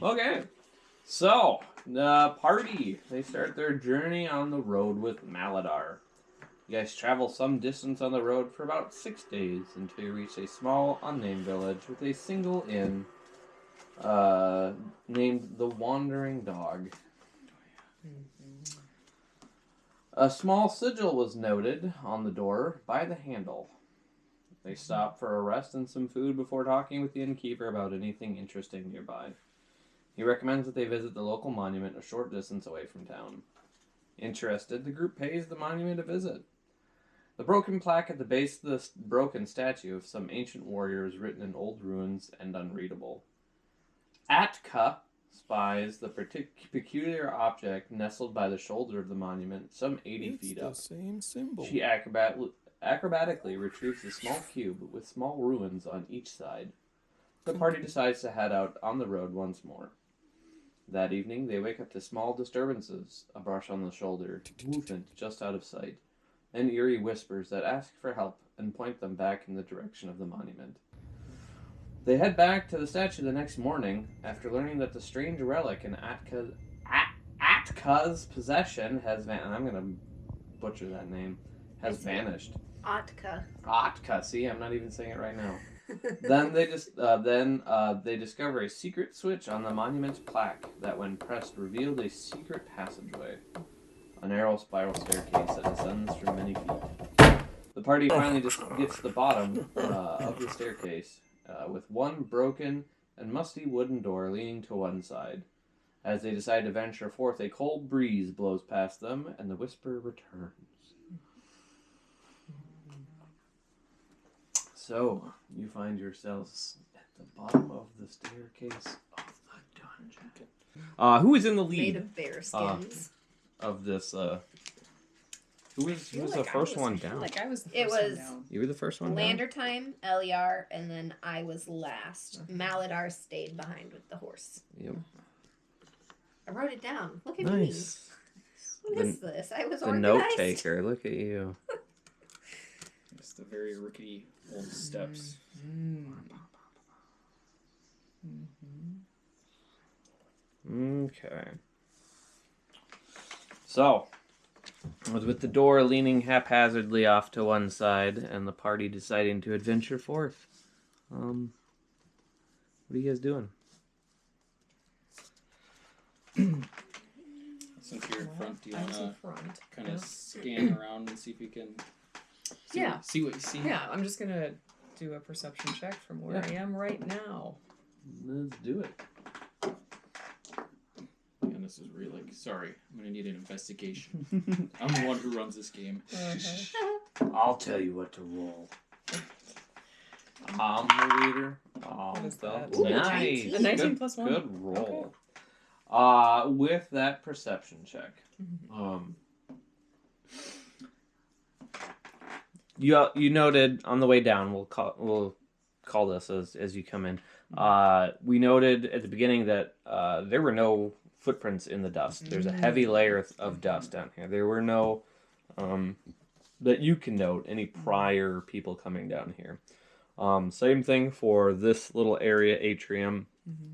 Okay. So, the party, they start their journey on the road with Maladar. You guys travel some distance on the road for about 6 days until you reach a small, unnamed village with a single inn named the Wandering Dog. A small sigil was noted on the door by the handle. They stop for a rest and some food before talking with the innkeeper about anything interesting nearby. He recommends that they visit the local monument a short distance away from town. Interested, the group pays the monument a visit. The broken plaque at the base of the broken statue of some ancient warrior is written in old runes and unreadable. Atka spies the peculiar object nestled by the shoulder of the monument, some 80 feet up. It's the same symbol. She acrobatically retrieves a small cube with small ruins on each side. The party decides to head out on the road once more. That evening, they wake up to small disturbances, a brush on the shoulder, movement just out of sight, and eerie whispers that ask for help and point them back in the direction of the monument. They head back to the statue the next morning after learning that the strange relic in Atka's possession has vanished. And I'm going to butcher that name. Has vanished. Atka. See, I'm not even saying it right now. Then they discover a secret switch on the monument's plaque that, when pressed, revealed a secret passageway. A narrow spiral staircase that ascends for many feet. The party finally just gets to the bottom of the staircase, with one broken and musty wooden door leaning to one side. As they decide to venture forth, a cold breeze blows past them, and the whisper returns. So, you find yourselves at the bottom of the staircase of the dungeon. Who is in the lead? Made of bear skins. Of this, who was the first one down? Like I was the It first was one down. You were the first one Lander time, Eliar, and then I was last. Maladar stayed behind with the horse. Yep. I wrote it down. Look at Nice. me. What is this? I was The organized. note taker. Look at you. It's the very rickety old steps. Okay. So, with the door leaning haphazardly off to one side and the party deciding to adventure forth, what are you guys doing? Since you're in front, do you want to front. kind of scan around and see if you can see what you see? Yeah, I'm just gonna do a perception check from where I am right now. Let's do it. And this is really sorry. I'm gonna need an investigation. I'm the one who runs this game. I'll tell you what to roll. I'm the leader. What is that? Ooh, Nice. A 19 good, plus 1? Good roll. With that perception check, you noted on the way down. We'll call this as you come in. We noted at the beginning that there were no footprints in the dust. There's a heavy layer of dust down here. There were no that you can note any prior people coming down here. Same thing for this little area atrium,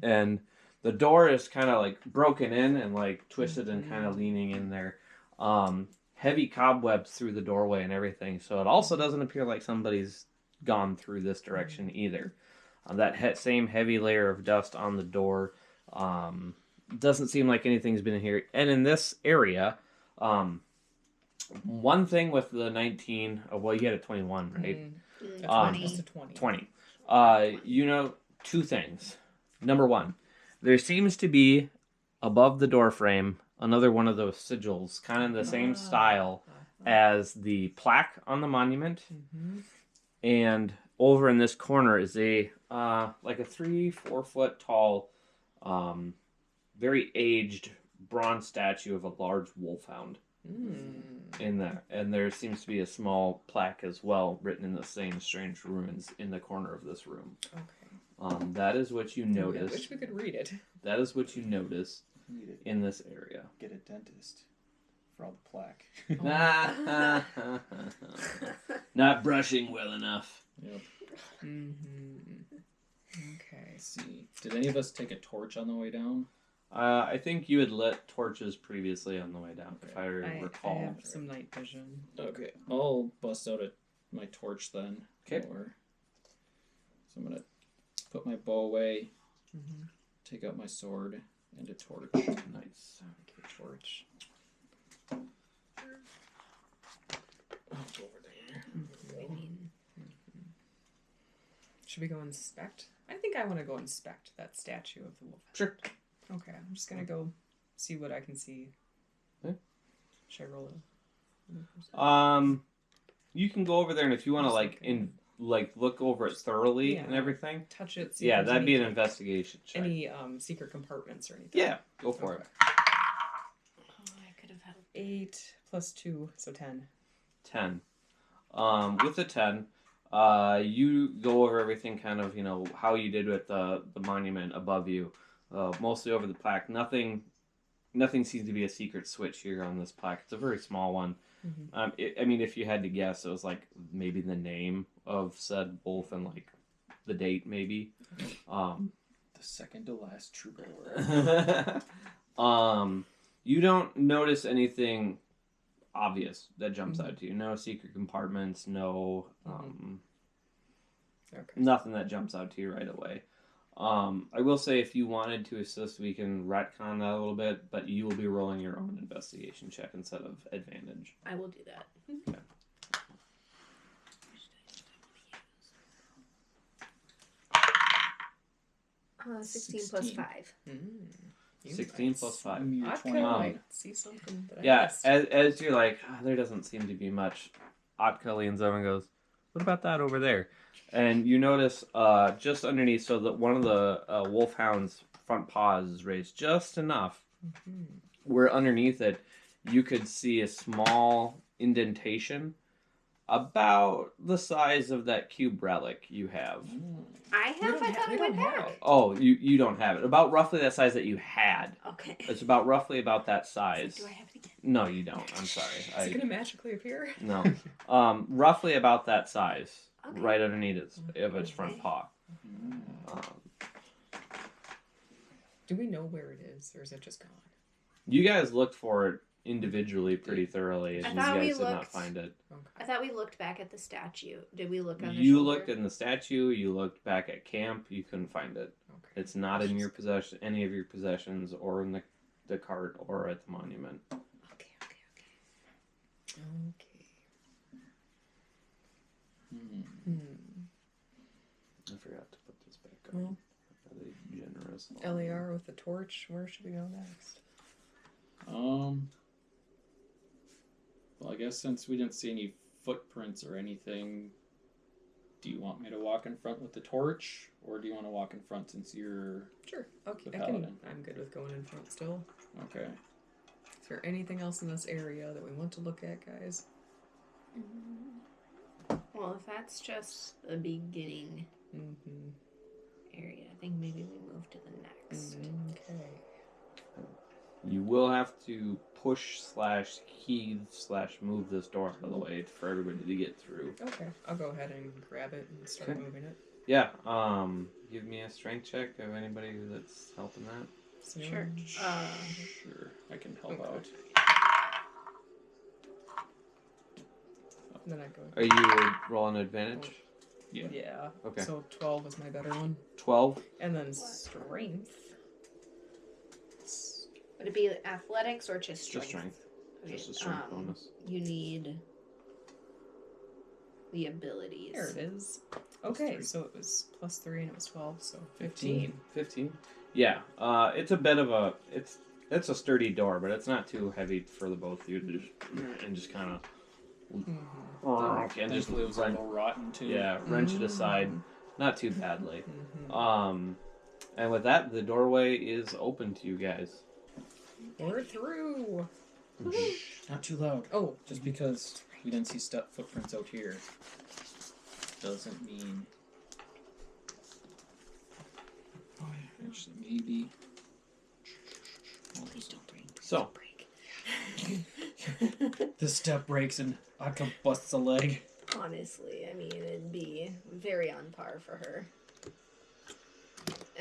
and the door is kind of like broken in and like twisted and kind of leaning in there. Heavy cobwebs through the doorway and everything. So it also doesn't appear like somebody's gone through this direction either. That same heavy layer of dust on the door doesn't seem like anything's been in here. And in this area, one thing with the 19, well, you had a 21, right? 20. 20. Two things. Number one, there seems to be above the door frame another one of those sigils, kind of the same style as the plaque on the monument. And over in this corner is a like a 3-4 foot tall, very aged bronze statue of a large wolfhound in there. And there seems to be a small plaque as well, written in the same strange runes in the corner of this room. Okay. That is what you notice. I wish we could read it. That is what you notice in this area. Get a dentist for all the plaque. Not brushing well enough. Yep. Okay. Let's see. Did any of us take a torch on the way down? I think you had lit torches previously on the way down, if I I recall. have some night vision. Okay, I'll bust out my torch then. 'Kay. So I'm gonna put my bow away, Mm-hmm. take out my sword, and a torch. Nice. Okay, torch. I'll go over there. I mean, Should we go inspect? I think I want to go inspect that statue of the wolf. Sure. Okay, I'm just gonna go see what I can see. Okay. Should I roll You can go over there, and if you want to look over it thoroughly and Yeah. everything, touch it? See if yeah, there's that'd be an any- investigation check. Any secret compartments or anything? Yeah, go for it. oh, I could have helped. 8 plus 2, so 10. 10. With the 10, you go over everything, kind of, how you did with the monument above you, mostly over the plaque. Nothing seems to be a secret switch here on this plaque. It's a very small one. Mm-hmm. I mean, if you had to guess, it was like maybe the name of said wolf and like the date, maybe. The second to last troubadour. You don't notice anything obvious that jumps Mhm. out to you. No secret compartments. No, Okay. nothing that jumps out to you right away. I will say, if you wanted to assist, we can retcon that a little bit, but you will be rolling your own investigation check instead of advantage. I will do that. Okay. 16 plus 16. 5. You 16 might plus see- 5. You're I 20. might see something that I Yeah, missed. as you're like, there doesn't seem to be much. Otka leans over and goes, what about that over there? And you notice just underneath, so that one of the wolfhound's front paws is raised just enough Mhm. where underneath it you could see a small indentation about the size of that cube relic you have. I have? I thought we it don't went have back. it. Oh, you don't have it. About roughly that size that you had. Okay. It's about roughly about that It's like, size. do I have it again? No, you don't. I'm sorry. Is it gonna magically appear? No. Roughly about that size, Okay. right underneath its front paw. Do we know where it is, or is it just gone? You guys looked for it individually pretty thoroughly, and I you thought we guys did not looked- find it. I thought we looked back at the statue. Did we look on the You shoulder? looked in the statue. You looked back at camp. You couldn't find it. Okay. It's not in your possession, any of your possessions, or in the cart, or at the monument. Okay. Okay. I forgot to put this back up. Well. Really generous. LAR with the torch. Where should we go next? Well, I guess since we didn't see any footprints or anything, do you want me to walk in front with the torch, or do you want to walk in front since you're Sure. Okay. The I can. paladin. I'm good with going in front still. okay? Is there anything else in this area that we want to look at, guys? Well, if that's just the beginning Mm-hmm. area, I think maybe we move to the next. Okay. You will have to push/heave/move this door out of the way for everybody to get through. Okay. I'll go ahead and grab it and start Okay. moving it. Yeah. Give me a strength check of anybody that's helping that. Sure. Sure, I can help Okay. out. Then I go. Are you rolling advantage? Yeah. Yeah. Okay. So 12 is my better one. 12. And then strength. Would it be athletics or just strength? Just strength. Okay, Just a strength bonus. You need the abilities. There it is. Okay, three. so it was +3 and it was 12, so 15. 15. Yeah. It's a bit of a it's a sturdy door, but it's not too heavy for the both of you to just kind of Mm-hmm. and just Thankfully it was a little rotten too. wrench it aside, not too badly. Mm-hmm. And with that, the doorway is open to you guys. We're through. Not too loud. Oh, Just because we didn't see footprints out here doesn't mean. Actually, maybe. Please don't break. Please So. don't break. This step breaks and Aka busts a leg. Honestly, I mean, it'd be very on par for her.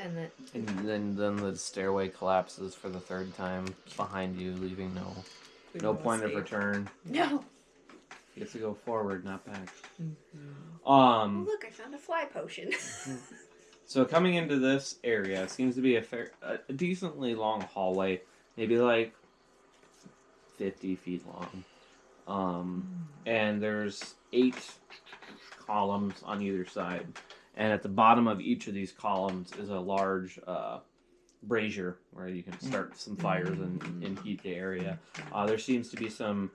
And then And then the stairway collapses for the third time behind you, leaving no point of return. no. You have to go forward, not back. Mm-hmm. Oh, look, I found a fly potion. So coming into this area seems to be a decently long hallway, maybe like 50 feet long. And there's 8 columns on either side. And at the bottom of each of these columns is a large brazier where you can start some fires and heat the area. There seems to be some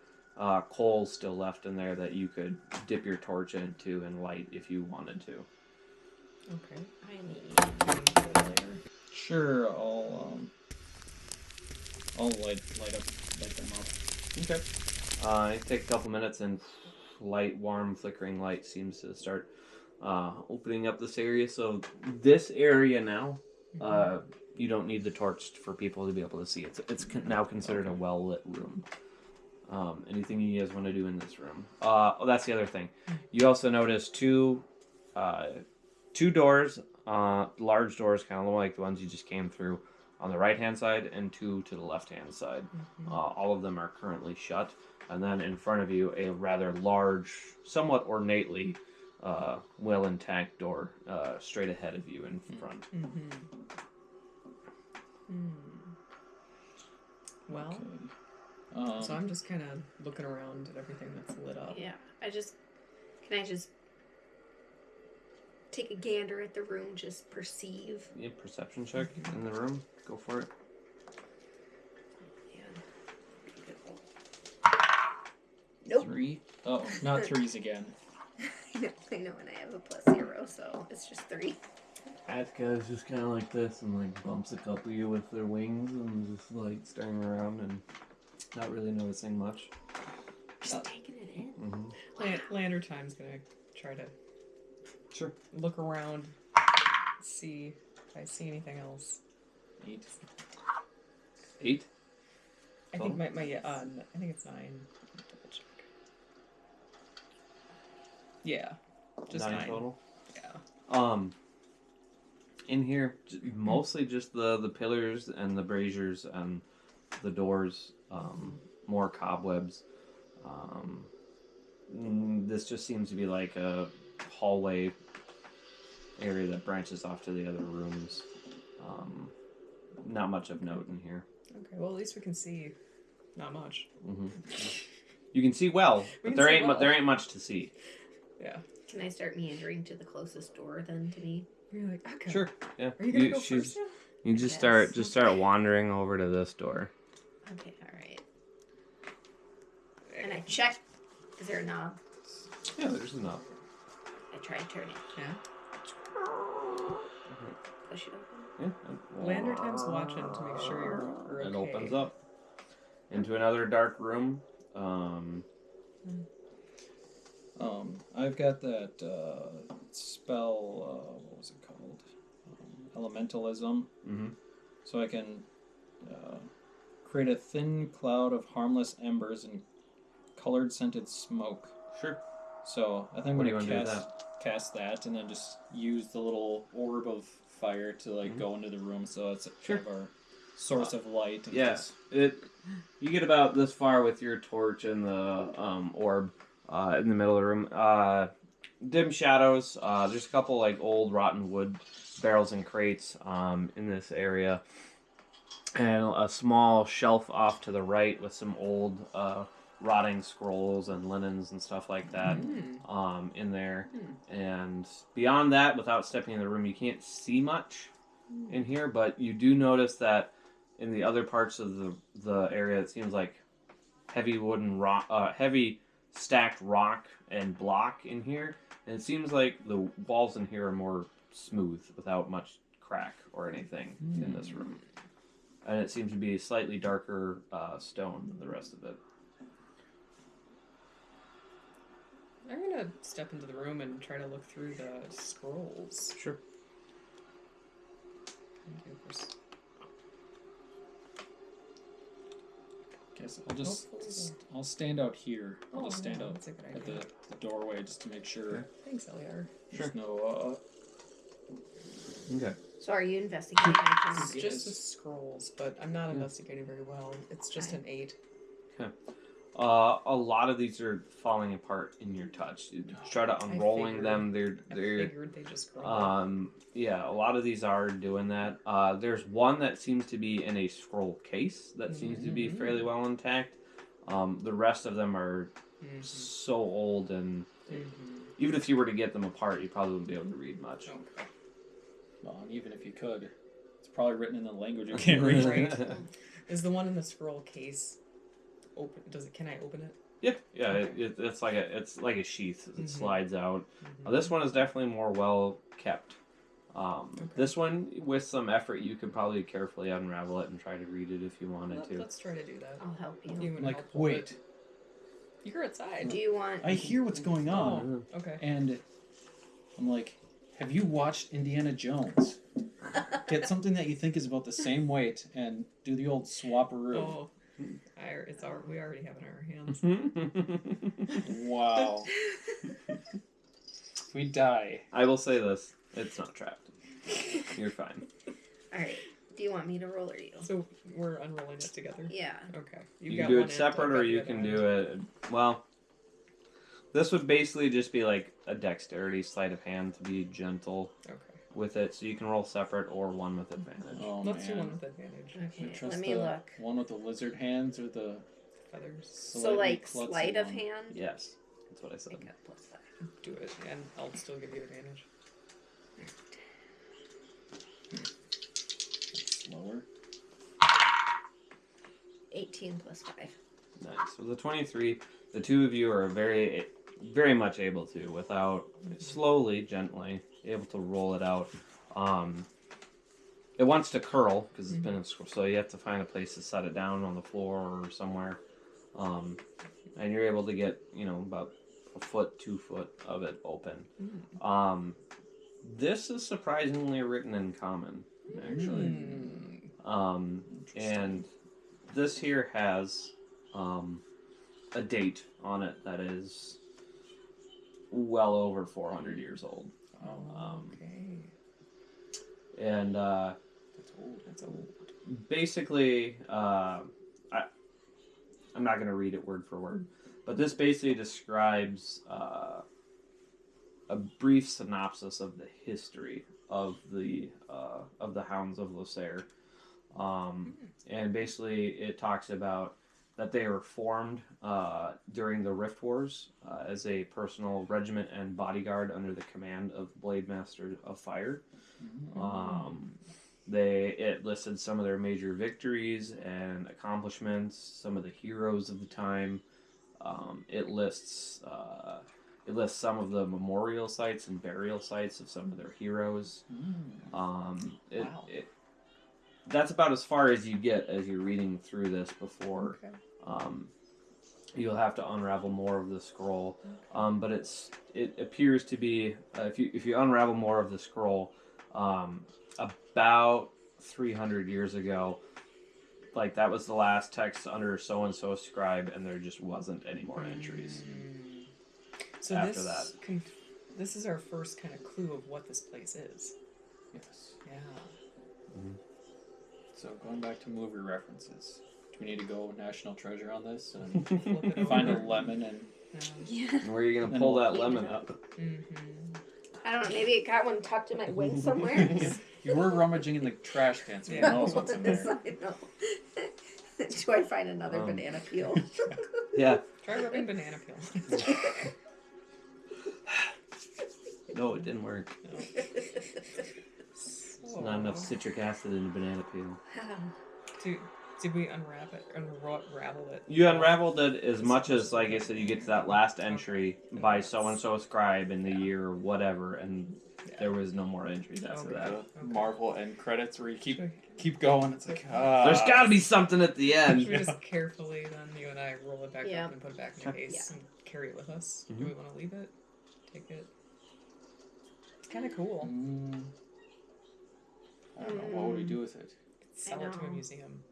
coals still left in there that you could dip your torch into and light if you wanted to. Okay. I need. Sure, I'll light them up. Okay. It take a couple minutes and light, warm, flickering light seems to start opening up this area. So this area now, you don't need the torch for people to be able to see. It's now considered a well-lit room. Anything you guys want to do in this room? That's the other thing. You also notice two doors, large doors, kind of like the ones you just came through, on the right-hand side, and 2 to the left-hand side. All of them are currently shut. And then in front of you, a rather large, somewhat ornately, well intact door straight ahead of you in front. Well, Okay. so I'm just kind of looking around at everything that's lit up. Yeah, can I just take a gander at the room, just perceive? Yeah, perception check in the room. Go for it. Nope. 3? Oh, not 3s again. I know, and I have a +0, so it's just 3. Atka is just kind of like this and like bumps a couple of you with their wings and just like staring around and not really noticing much. Just taking it in. Lander Time's gonna try to look around, see if I see anything else. 8. 8? I think I think it's 9. Double check. Yeah, just 9 total. Yeah. In here, mostly just the pillars and the braziers and the doors. More cobwebs. This just seems to be like a hallway area that branches off to the other rooms. Not much of note in here. Okay, well at least we can see. Not much. You can see well, but there ain't much to see. Yeah. Can I start meandering to the closest door then to me? You're like, okay. Sure. Yeah. Are you gonna go first now? You just start wandering over to this door. Okay, alright. And I check. Is there a knob? Yeah, there's a knob. I try and turn it. Yeah. Push it open. Yeah. Lander Time's watching to make sure you're okay. It opens up into another dark room. I've got that spell. What was it called? Elementalism. So I can create a thin cloud of harmless embers and colored scented smoke. Sure. So I think What I'm do you gonna want to do with cast that, and then just use the little orb of fire to like go into the room. So it's kind of our source of light. And Yes. You get about this far with your torch and the orb in the middle of the room. Dim shadows. There's a couple like old rotten wood barrels and crates in this area, and a small shelf off to the right with some old rotting scrolls and linens and stuff like that in there. And beyond that, without stepping in the room, you can't see much in here, but you do notice that in the other parts of the area, it seems like heavy wooden rock, heavy stacked rock and block in here, and it seems like the walls in here are more smooth without much crack or anything in this room, and it seems to be slightly darker stone than the rest of it. I'm gonna step into the room and try to look through the scrolls. Sure. Guess I'll stand out here. I'll just stand out that's a good at idea. the doorway just to make sure Thanks, Eliar. there's no. Okay. So are you investigating items? It's just the scrolls, but I'm not investigating very well. It's just an 8. A lot of these are falling apart in your touch. You try to unrolling them. I They're figured they just crumbled. yeah, a lot of these are doing that. There's one that seems to be in a scroll case that seems to be fairly well intact. The rest of them are so old, and even if you were to get them apart, you probably wouldn't be able to read much. Okay. Well, and even if you could, it's probably written in a language you can't read. Right. Is the one in the scroll case open? Can I open it? Yeah. It's like a sheath. It slides out. This one is definitely more well kept. This one, with some effort, you could probably carefully unravel it and try to read it if you wanted to. Let's try to do that. I'll help you. You Like, help pull wait. it. You're outside. Do you want? I hear what's going on, Oh, okay. and I'm like, have you watched Indiana Jones? Get something that you think is about the same weight and do the old swapperoo. Oh, we already have it in our hands. Wow. If we die. I will say this: it's not trapped. You're fine. All right. Do you want me to roll or you? So we're unrolling it together. Yeah. Okay. You can do it separate, or you can do it. Well, this would basically just be like a dexterity sleight of hand to be gentle with it. So you can roll separate or one with advantage. Oh, Let's do man. one with advantage. Do you Okay. trust Let me the look. one with the lizard hands or the Feathers. So slightly like klutzy sleight of one? hand. Yes, that's what I said. Make a +5. Do it, and I'll still give you advantage. Slower. 18 + 5. Nice. So the 23, the two of you are very, very much able to, without slowly, gently, able to roll it out. It wants to curl because it's been in school, so you have to find a place to set it down on the floor or somewhere. And you're able to get, about a foot, 2 foot of it open. This is surprisingly written in common, actually. And this here has a date on it that is well over 400 years old. Okay. And That's old. That's old. basically, I'm not going to read it word for word, but this basically describes a brief synopsis of the history of the Hounds of Lasair. And basically, it talks about that they were formed during the Rift Wars as a personal regiment and bodyguard under the command of Blade Master of Fire. It listed some of their major victories and accomplishments, some of the heroes of the time. It lists some of the memorial sites and burial sites of some of their heroes. Wow. That's about as far as you get as you're reading through this before. You'll have to unravel more of the scroll. But it appears to be, if you unravel more of the scroll, about 300 years ago, like that was the last text under so-and-so scribe, and there just wasn't any more entries. So after that. This is our first kind of clue of what this place is. Yes. Yeah. So going back to movie references, do we need to go National Treasure on this and Flip it find a over. lemon and Yeah. And where are you going to Then pull we'll that lemon up? I don't know. Maybe it got one tucked in my wing somewhere. you were rummaging in the trash can, so who Yeah. knows what's in there. I know. Do I find another banana peel? Yeah. Try rubbing banana peel. No, it didn't work. No. There's not enough citric acid in the banana peel. Did we unravel it? You unraveled it as much as, like I said, you get to that last entry by so-and-so scribe in the year whatever, and there was no more entries after that. The Marvel end credits where you keep going. It's like, There's got to be something at the Should we end. just carefully, then, you and I roll it back Yeah. up and put it back in the case and carry it with us? Do we want to leave it? Take it? It's kind of cool. I don't know. What would we do with it? Sell it to a museum.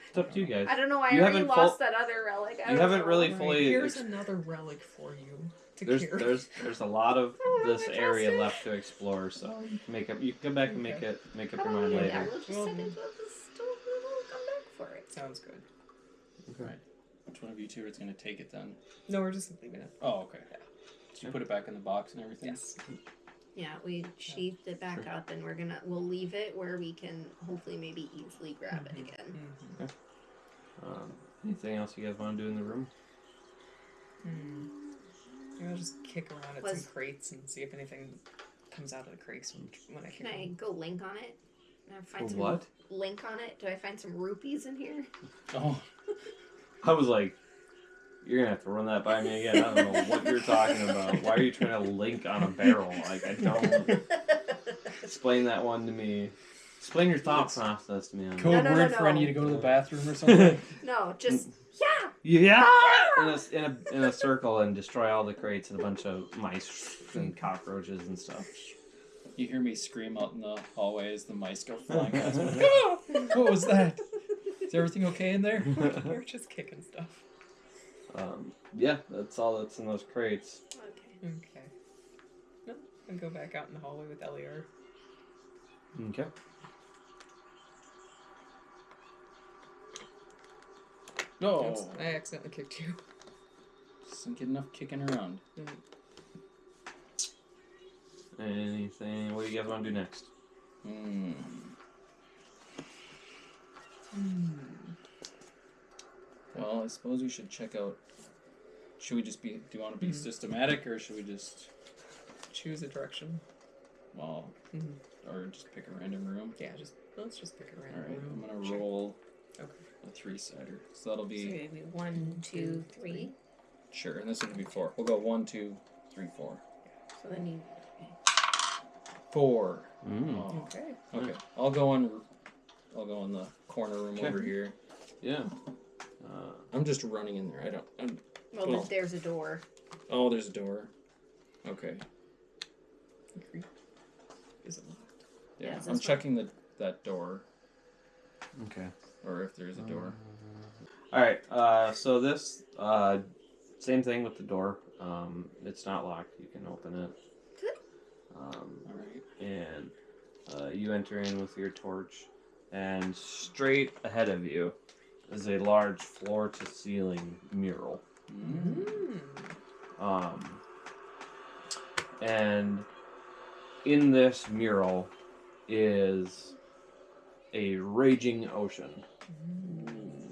It's up to you guys. I don't know why You I already haven't lost that other relic. I You don't haven't know. really Right, fully. here's another relic for you to carry. There's a lot of Oh, this my area dresser. left to explore, so you can make up. You can come back and make Okay. up How your about mind we- later. Yeah, we'll just Well send then. it to the store. We'll come back for it. Sounds good. Okay. Which one of you two is going to take it then? No, we're just leaving it. Oh, okay. Did you put it back in the box and everything? Yes. Yeah, we sheathed it back up, and we'll leave it where we can hopefully maybe easily grab it again. Anything else you guys want to do in the room? Maybe I'll just kick around at Was- some crates and see if anything comes out of the crates when I Can kick I them. go link on it? Can I find some What? link on it? Do I find some rupees in here? Oh, I was like, you're gonna have to run that by me again. I don't know what you're talking about. Why are you trying to link on a barrel? Like, I don't. Explain that one to me. Explain your thought process to me. On code no, word no. for I need to go to the bathroom or something. No, just yeah. Yeah, in a circle and destroy all the crates and a bunch of mice and cockroaches and stuff. You hear me scream out in the hallway as the mice go flying past. I'm like, "Ah! What was that? Is everything okay in there? You're just kicking stuff. Yeah, that's all that's in those crates. Okay. Okay. No, and go back out in the hallway with Eliar. Okay. No. Oops, I accidentally kicked you. Doesn't get enough kicking around. Anything? What do you guys want to do next? Well, I suppose we should check out. Should we just be? Do you want to be systematic, or should we just? Choose a direction. Well, or just pick a random room. Yeah, let's just pick a All random right, room. I'm gonna Sure. roll Okay. a 3-sider. So that'll So be maybe 1, 2, 3. sure, and this will be 4. We'll go 1, 2, 3, 4. So then you. 4. Mm. Oh, Okay. okay. I'll go in the corner room Okay. over here. Yeah. I'm just running in there. I don't. Well, Well. there's a door. Oh, there's a door. Okay. Is it locked? Yeah, Yeah, is I'm this checking that door, Okay. or if there's a door. All right. So this same thing with the door. It's not locked. You can open it. All right. And you enter in with your torch, and straight ahead of you is a large floor-to-ceiling mural. And in this mural is a raging ocean.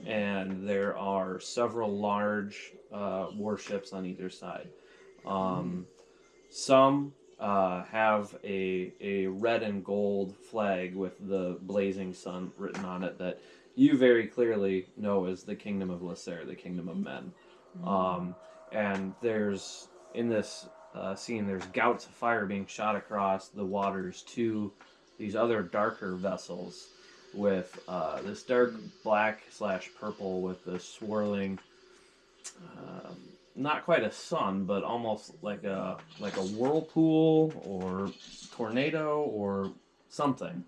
And there are several large warships on either side. Some have a red and gold flag with the blazing sun written on it that you very clearly know is the kingdom of Lasair, the kingdom of men. And there's, in this scene, there's gouts of fire being shot across the waters to these other darker vessels with this dark black / purple with this swirling, not quite a sun, but almost like a whirlpool or tornado or something.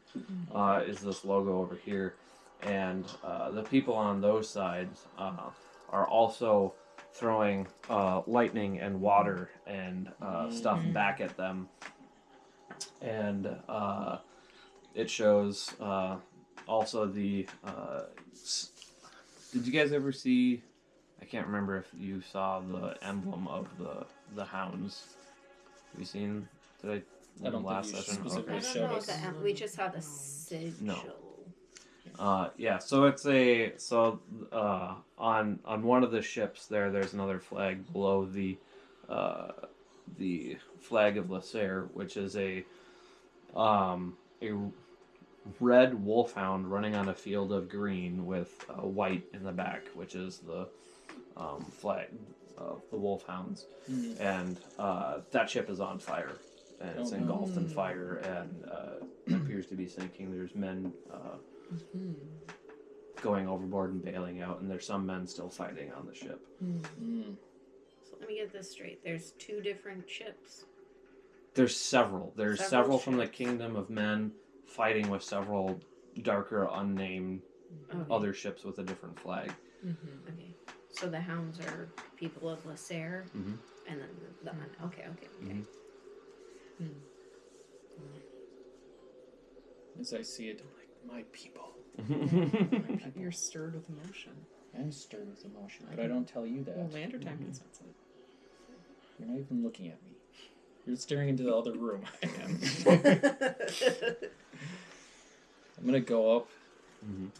Is this logo over here, and the people on those sides are also throwing lightning and water and stuff back at them, and it shows also the. Did you guys ever see? I can't remember if you saw the emblem of the Hounds. Have you seen? Did I don't last think you session? specifically I Okay. don't showed know us. if we just have a sigil. Yeah, so it's on one of the ships there's another flag below the flag of Lasair, which is a red wolfhound running on a field of green with white in the back, which is the flag of the wolfhounds, and that ship is on fire. And it's engulfed in fire and appears to be sinking. There's men going overboard and bailing out, and there's some men still fighting on the ship. So let me get this straight. There's 2 different ships. There's several. There's Several several from the ships. kingdom of men fighting with several darker, unnamed other ships with a different flag. Mm-hmm. Okay. So the Hounds are people of Lasair, Mm-hmm. and then the okay. Mhm. As I see it, I'm like, my people. You're stirred with emotion. I'm stirred with emotion, but I don't tell you that. Well, Lander time can sense it. You're not even looking at me. You're staring into the other room. I am. I'm gonna go up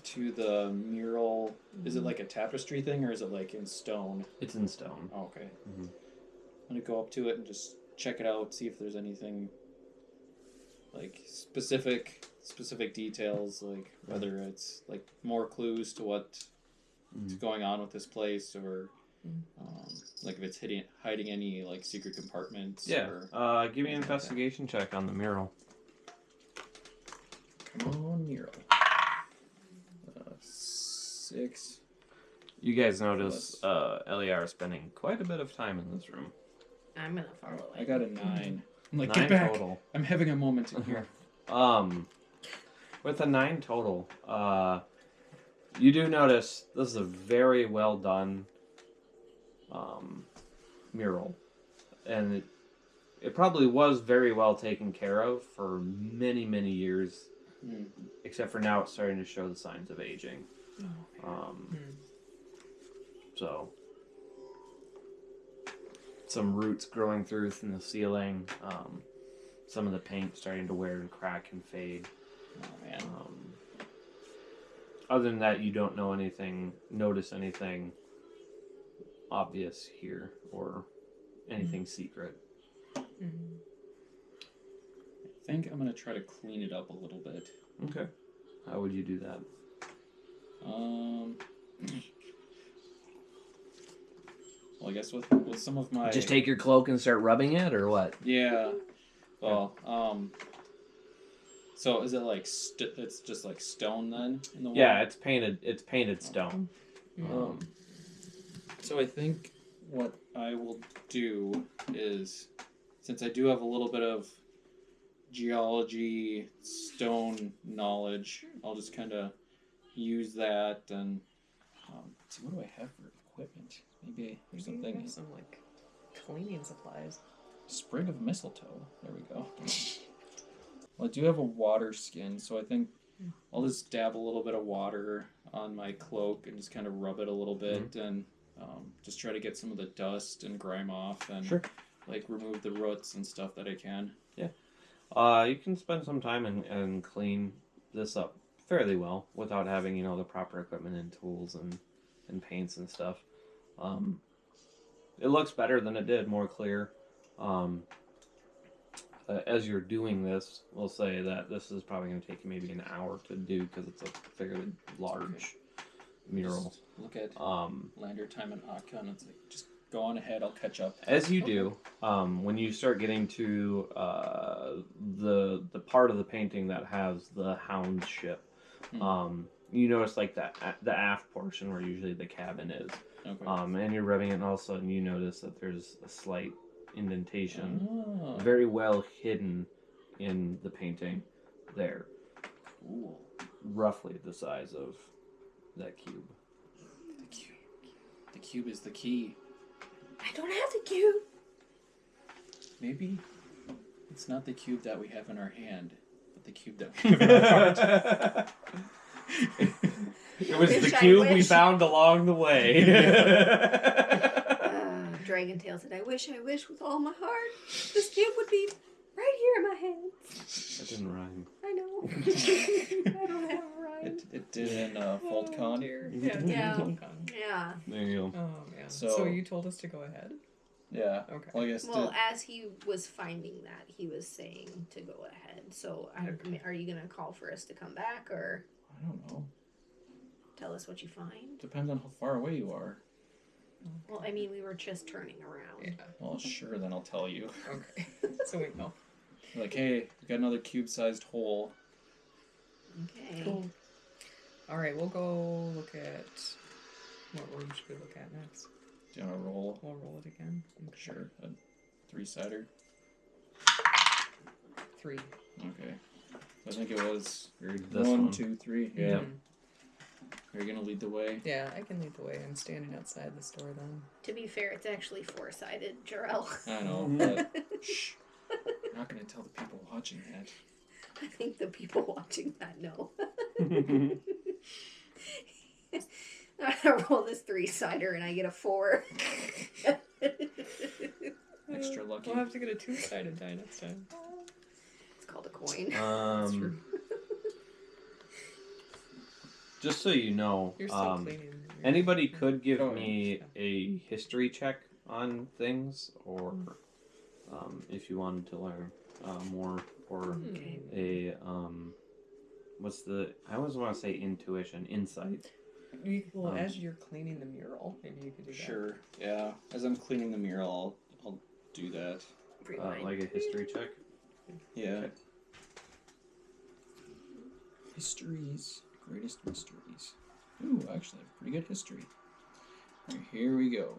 to the mural. Is it like a tapestry thing, or is it like in stone? It's in stone. Oh, okay. Mm-hmm. I'm gonna go up to it and just check it out, see if there's anything like specific details, like whether it's like more clues to what's going on with this place, or like if it's hiding any like secret compartments. Yeah. Or Give me an investigation check on the mural. come on, mural. 6. You guys notice Eliar is spending quite a bit of time in this room. I'm gonna follow it. I got a 9. I'm like, 9 get back! total. I'm having a moment in here. With a 9 total, you do notice this is a very well done mural, and it probably was very well taken care of for many, many years. Except for now, it's starting to show the signs of aging. So, some roots growing through from the ceiling. Some of the paint starting to wear and crack and fade. Oh man. Other than that, you don't notice anything obvious here or anything secret. I think I'm gonna try to clean it up a little bit. Okay. How would you do that? Well, I guess with some of my Just take your cloak and start rubbing it, or what? yeah. Well, so is it like it's just like stone then in the wall? Yeah, it's painted. It's painted stone. So I think what I will do is, since I do have a little bit of geology, stone knowledge, I'll just kind of use that and see, what do I have for equipment? Maybe there's Maybe you something. have some like cleaning supplies. Sprig of mistletoe. There we go. Well, I do have a water skin, so I think I'll just dab a little bit of water on my cloak and just kind of rub it a little bit and just try to get some of the dust and grime off and like remove the roots and stuff that I can. Yeah. You can spend some time and clean this up fairly well without having, the proper equipment and tools and paints and stuff. It looks better than it did, more clear. As you're doing this, we'll say that this is probably going to take you maybe an hour to do because it's a fairly large mural. Just look at Lander time and Akka, and it's like, just go on ahead, I'll catch up. As you do, when you start getting to the part of the painting that has the Hounds ship, you notice like the aft portion where usually the cabin is. Okay. And you're rubbing it, and all of a sudden you notice that there's a slight indentation, very well hidden in the painting there. Ooh. Roughly the size of that cube. The cube. The cube is the key. I don't have the cube. Maybe it's not the cube that we have in our hand, but the cube that we have in our heart. It was Wish the I cube we wish. found along the way. Dragon Tail said, I wish with all my heart this cube would be right here in my hands. That didn't rhyme. I know. I don't have a rhyme. It did in FoldCon. Oh, dear. Yeah. Yeah. FoldCon. Yeah. There you go. Oh man. So- So you told us to go ahead. Yeah. Okay. Well, I guess Well, as he was finding that, he was saying to go ahead. So, are you going to call for us to come back or I don't know. tell us what you find? Depends on how far away you are. Well, I mean, we were just turning around. Yeah. Well, sure, then I'll tell you. Okay. So we know. Like, hey, we got another cube-sized hole. Okay. Cool. All right, we'll go look at what room should we look at next. Do you want to roll? We'll roll it again. Sure. A 3-sider. 3. Okay. I think it was This 1, one. 2, 3. Yeah. Mhm. Are you gonna lead the way? Yeah, I can lead the way. I'm standing outside the store then. To be fair, it's actually 4-sided, Jarell. I know, but shh. I'm not gonna tell the people watching that. I think the people watching that know. I roll this 3-sider and I get a 4. Extra lucky. We'll have to get a 2-sided die next time. It's called a coin. That's true. Just so you know, You're still cleaning. anybody could give Oh, me a history check on things, or if you wanted to learn more, or a what's the? I always want to say intuition, insight. As you're cleaning the mural, maybe you could do that. Sure. Yeah. As I'm cleaning the mural, I'll do that. Like a history check. Yeah. Okay. Histories. Greatest mysteries. Ooh, actually, I have pretty good history. Alright, here we go.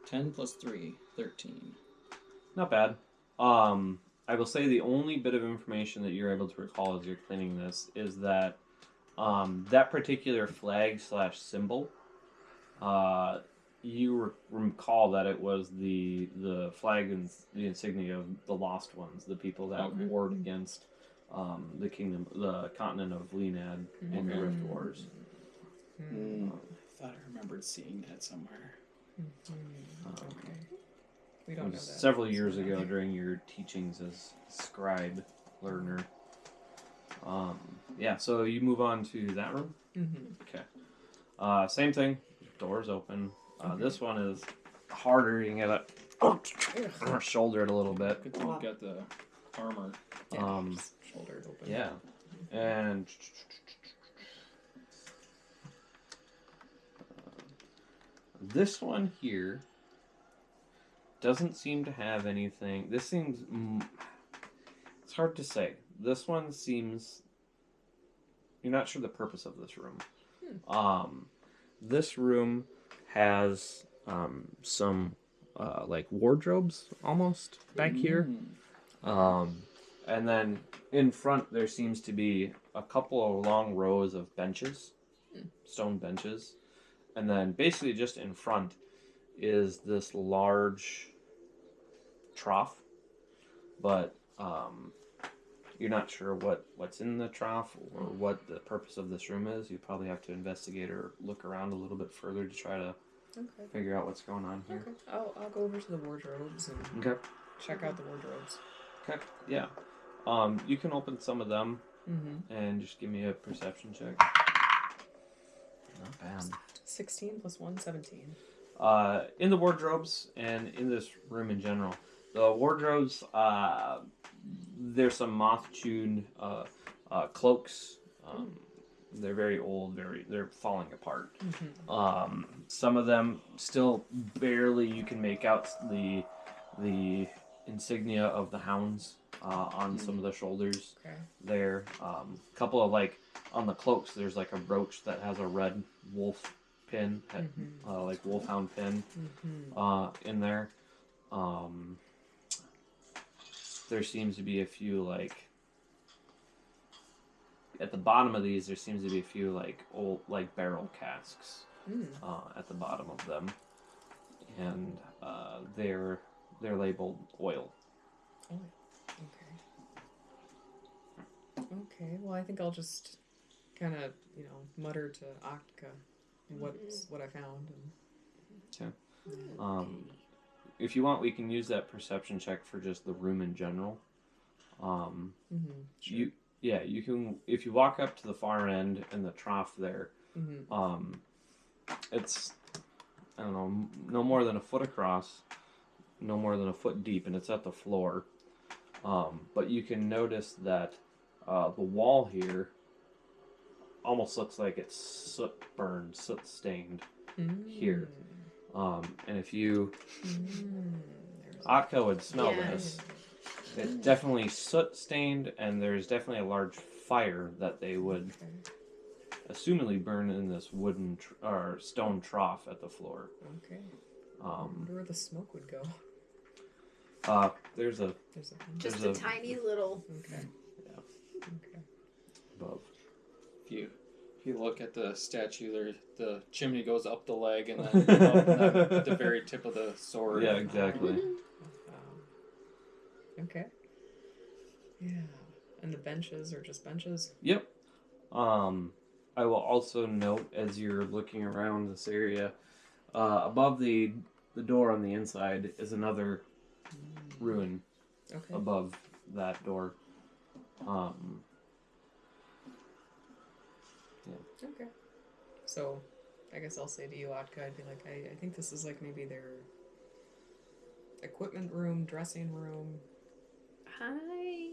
10 plus 3, 13. Not bad. I will say the only bit of information that you're able to recall as you're cleaning this is that that particular flag / symbol, you recall that it was the flag and the insignia of the Lost Ones, the people that warred against the continent of Lenad in the Rift Wars. I thought I remembered seeing that somewhere. Okay. We don't know that. Several years ago during your teachings as scribe learner. Yeah, so you move on to that room. Okay. Same thing. Doors open. This one is harder. You can get it shoulder it a little bit. Good thing we've got the armor. Shouldered open. Yeah, and this one here doesn't seem to have anything. This seems it's hard to say. This one seems you're not sure the purpose of this room. This room has some like wardrobes almost back here. And then in front there seems to be a couple of long rows of benches, stone benches. And then basically just in front is this large trough. But you're not sure what's in the trough or what the purpose of this room is. You probably have to investigate or look around a little bit further to try to figure out what's going on here. Okay. I'll go over to the wardrobes and check out the wardrobes. Okay, yeah. You can open some of them and just give me a perception check. Not bad. 16 plus 1, 17. In the wardrobes and in this room in general, the wardrobes, there's some moth-chewed cloaks. They're very old, they're falling apart. Some of them still barely you can make out the insignia of the Hounds on some of the shoulders there. A couple of like on the cloaks there's like a brooch that has a red wolf pin, like wolfhound pin in there. There seems to be a few like at the bottom of these there seems to be a few like old like barrel casks at the bottom of them, and they're labeled oil. Okay, well I think I'll just kind of, mutter to Akka what I found. If you want, we can use that perception check for just the room in general. Sure. You can, if you walk up to the far end in the trough there, it's, I don't know, no more than a foot across, no more than a foot deep, and it's at the floor. But you can notice that the wall here almost looks like it's soot burned, soot stained here. And if you, Atka would smell this. It's definitely soot stained, and there's definitely a large fire that they would assumedly burn in this wooden or stone trough at the floor. Okay. I wonder where the smoke would go. There's a just a tiny little. Okay. above. If If you look at the statue, there the chimney goes up the leg and then up and then at the very tip of the sword. Yeah, exactly. Okay. Yeah. And the benches are just benches? Yep. I will also note as you're looking around this area, above the door on the inside is another ruin Okay. above that door. Okay. So, I guess I'll say to you, Atka, I'd be like, I think this is like maybe their equipment room, dressing room. I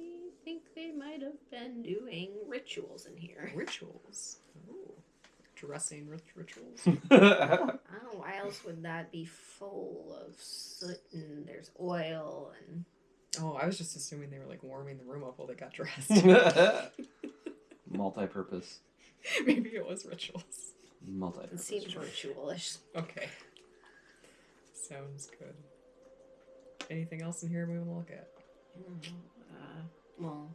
think they might have been doing rituals in here. Rituals. Ooh. Dressing rituals. Oh, why else would that be full of soot and there's oil and... Oh, I was just assuming they were like warming the room up while they got dressed. Multi-purpose. Maybe it was rituals. It Multi-purpose. seems ritualish. Okay. Sounds good. Anything else in here we want to look at? Well,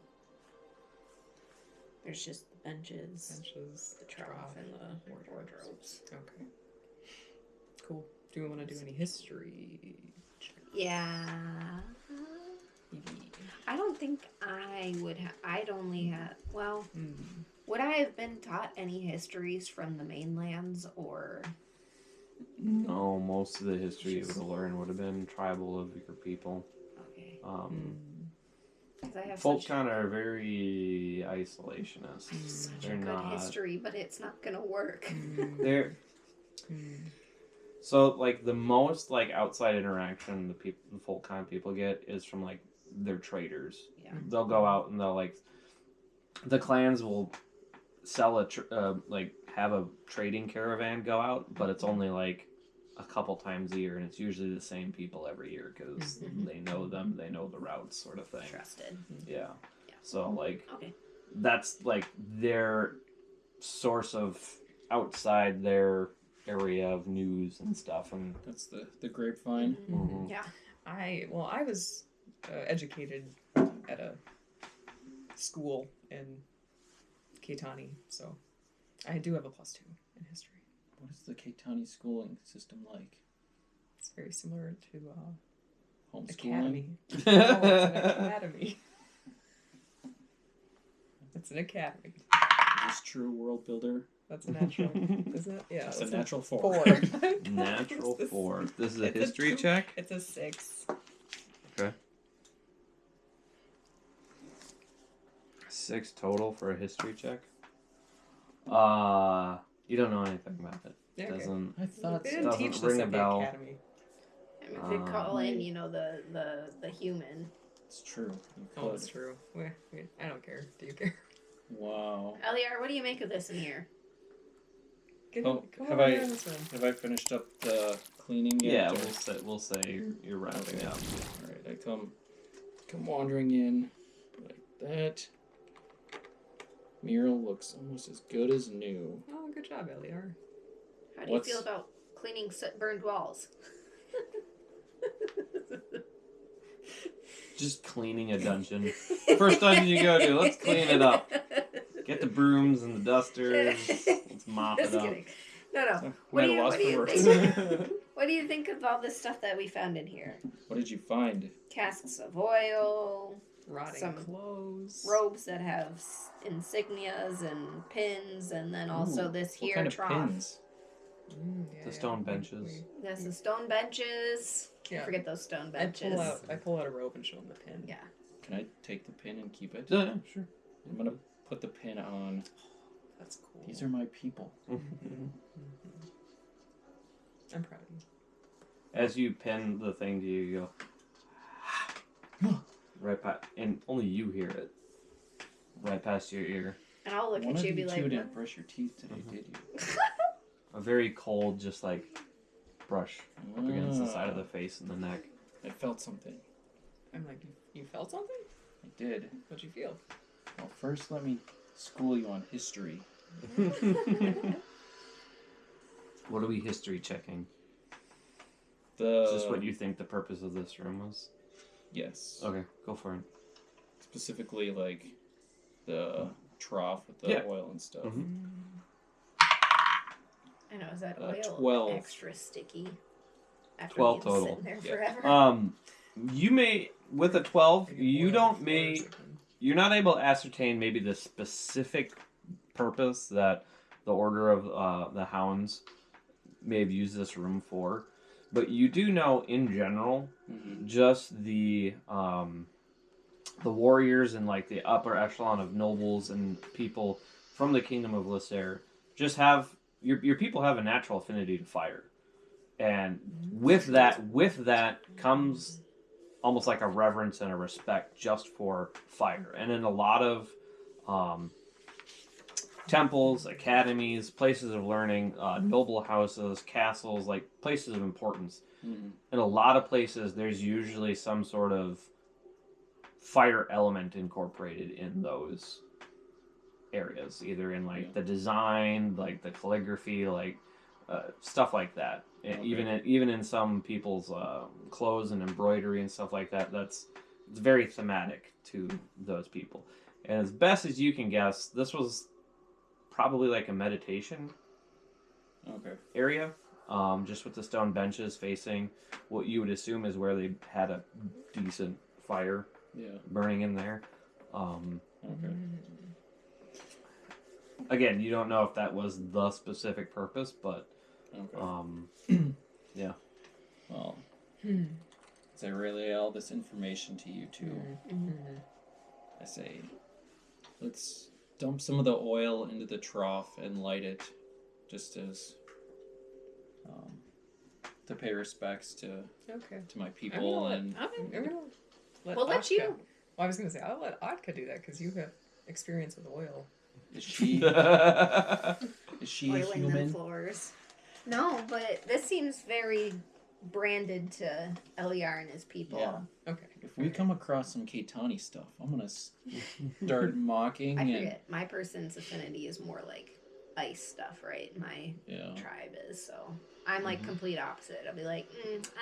there's just the benches, Benches, the trough, and the wardrobes. Okay. Cool. Do we want to do any history? Yeah. Maybe. I don't think I would have... I'd only have... Well, Hmm. would I have been taught any histories from the mainlands, or... No, most of the history you would have learned would have been tribal of your people. Okay. Hmm. 'Cause I have Folk such, kind of are very isolationist. such a They're good not. history, but it's not gonna work. They're Hmm. so like the most like outside interaction the folk kind of people get is from like their traders. Yeah. They'll go out and they'll like the clans will sell like have a trading caravan go out, but it's only like a couple times a year, and it's usually the same people every year because they know them, they know the routes, sort of thing. Trusted. Yeah. Yeah. So like Okay. that's like their source of outside their area of news and stuff, and That's the grapevine. Mhm. Yeah. I was educated at a school in Keitani, so I do have a +2 in history. What is the Keitani schooling system like? It's very similar to Homeschooling? academy. No, it's an academy. It's an academy. Is this true world builder? That's a natural, isn't it? Yeah, That's a it's natural 4. natural This- 4. This is a it's a history 2. check. It's a 6. Okay. 6 total for a history check. You don't know anything about it. Yeah, okay. Doesn't I thought They so. didn't Doesn't teach ring this a at the bell. academy. I mean, we could call in, the human. It's true. You Oh, could. that's true. Wait, I don't care. Do you care? Wow. Eliar, what do you make of this in here? Get Oh, come have on I- in this room. Have I finished up the cleaning yet? Yeah, or- we'll say you're wrapping Okay. up. All right, I come wandering in like that. Mural looks almost as good as new. Oh, good job, Eliar. How do What's- you feel about cleaning soot-burned walls? Just cleaning a dungeon. First dungeon you go to, let's clean it up. Get the brooms and the dusters. Let's mop Just it up. kidding. No. I'm What at do a you- loss what do for you words. think? What do you think of all this stuff that we found in here? What did you find? Casks of oil, Rotting Some clothes. robes that have insignias and pins, and then also Ooh, this what here kind of trough. pins? The stone benches. There's the stone benches. Can't Yeah. forget those stone I benches. pull out a rope and show him the pin. Yeah. Can I take the pin and keep it? Yeah, sure. I'm gonna put the pin on. That's cool. These are my people. Mhm. I'm proud of you. As you pin the thing to you, you go right past, and only you hear it. Right past your ear. And I'll look One at of you and be you like, two what? didn't brush your teeth today, did you? A very cold, just like brush up against the side of Ah, the face and the neck. I felt something. I'm like, you felt something? I did. What'd you feel? Well, first let me school you on history. What are we history checking? The Is this what you think the purpose of this room was? Yes. Okay, go for it. Specifically, like the trough with the Yeah. oil and stuff. Mhm. I know, is that oil 12. extra sticky? After 12 being total. sitting there Yeah. forever. You may with a 12, you Oil don't floors may again. you're not able to ascertain maybe the specific purpose that the Order of the Hounds may have used this room for, but you do know in general, Mm-hmm. just the warriors and like the upper echelon of nobles and people from the kingdom of Lasair just have your people have a natural affinity to fire, and with that comes almost like a reverence and a respect just for fire. And in a lot of temples, academies, places of learning, noble houses, castles, like places of importance, Mm-hmm. in a lot of places there's usually some sort of fire element incorporated in those areas, either in like the design, like the calligraphy, like stuff like that. Okay. Even in some people's clothes and embroidery and stuff like that, it's very thematic to those people. And as best as you can guess, this was probably like a meditation Okay. area, just with the stone benches facing what you would assume is where they had a decent fire Yeah. burning in there. Okay. Again, you don't know if that was the specific purpose, but Okay. yeah. Well, Hmm. as I relay all this information to you two, I say, let's dump some of the oil into the trough and light it, just as to pay respects to Okay. my I'm people. gonna And Okay. I'm gonna let We'll let Atka- you. Well, I was gonna say I'll let Atka do that because you have experience with oil. is she is she a Oiling them human? floors. No, but this seems very branded to Eliar and his people. Yeah. Okay. If we come across some Keitani stuff, I'm gonna start mocking I and forget. My person's affinity is more like ice stuff, right? My yeah. tribe is, so I'm like complete opposite. I'll be like,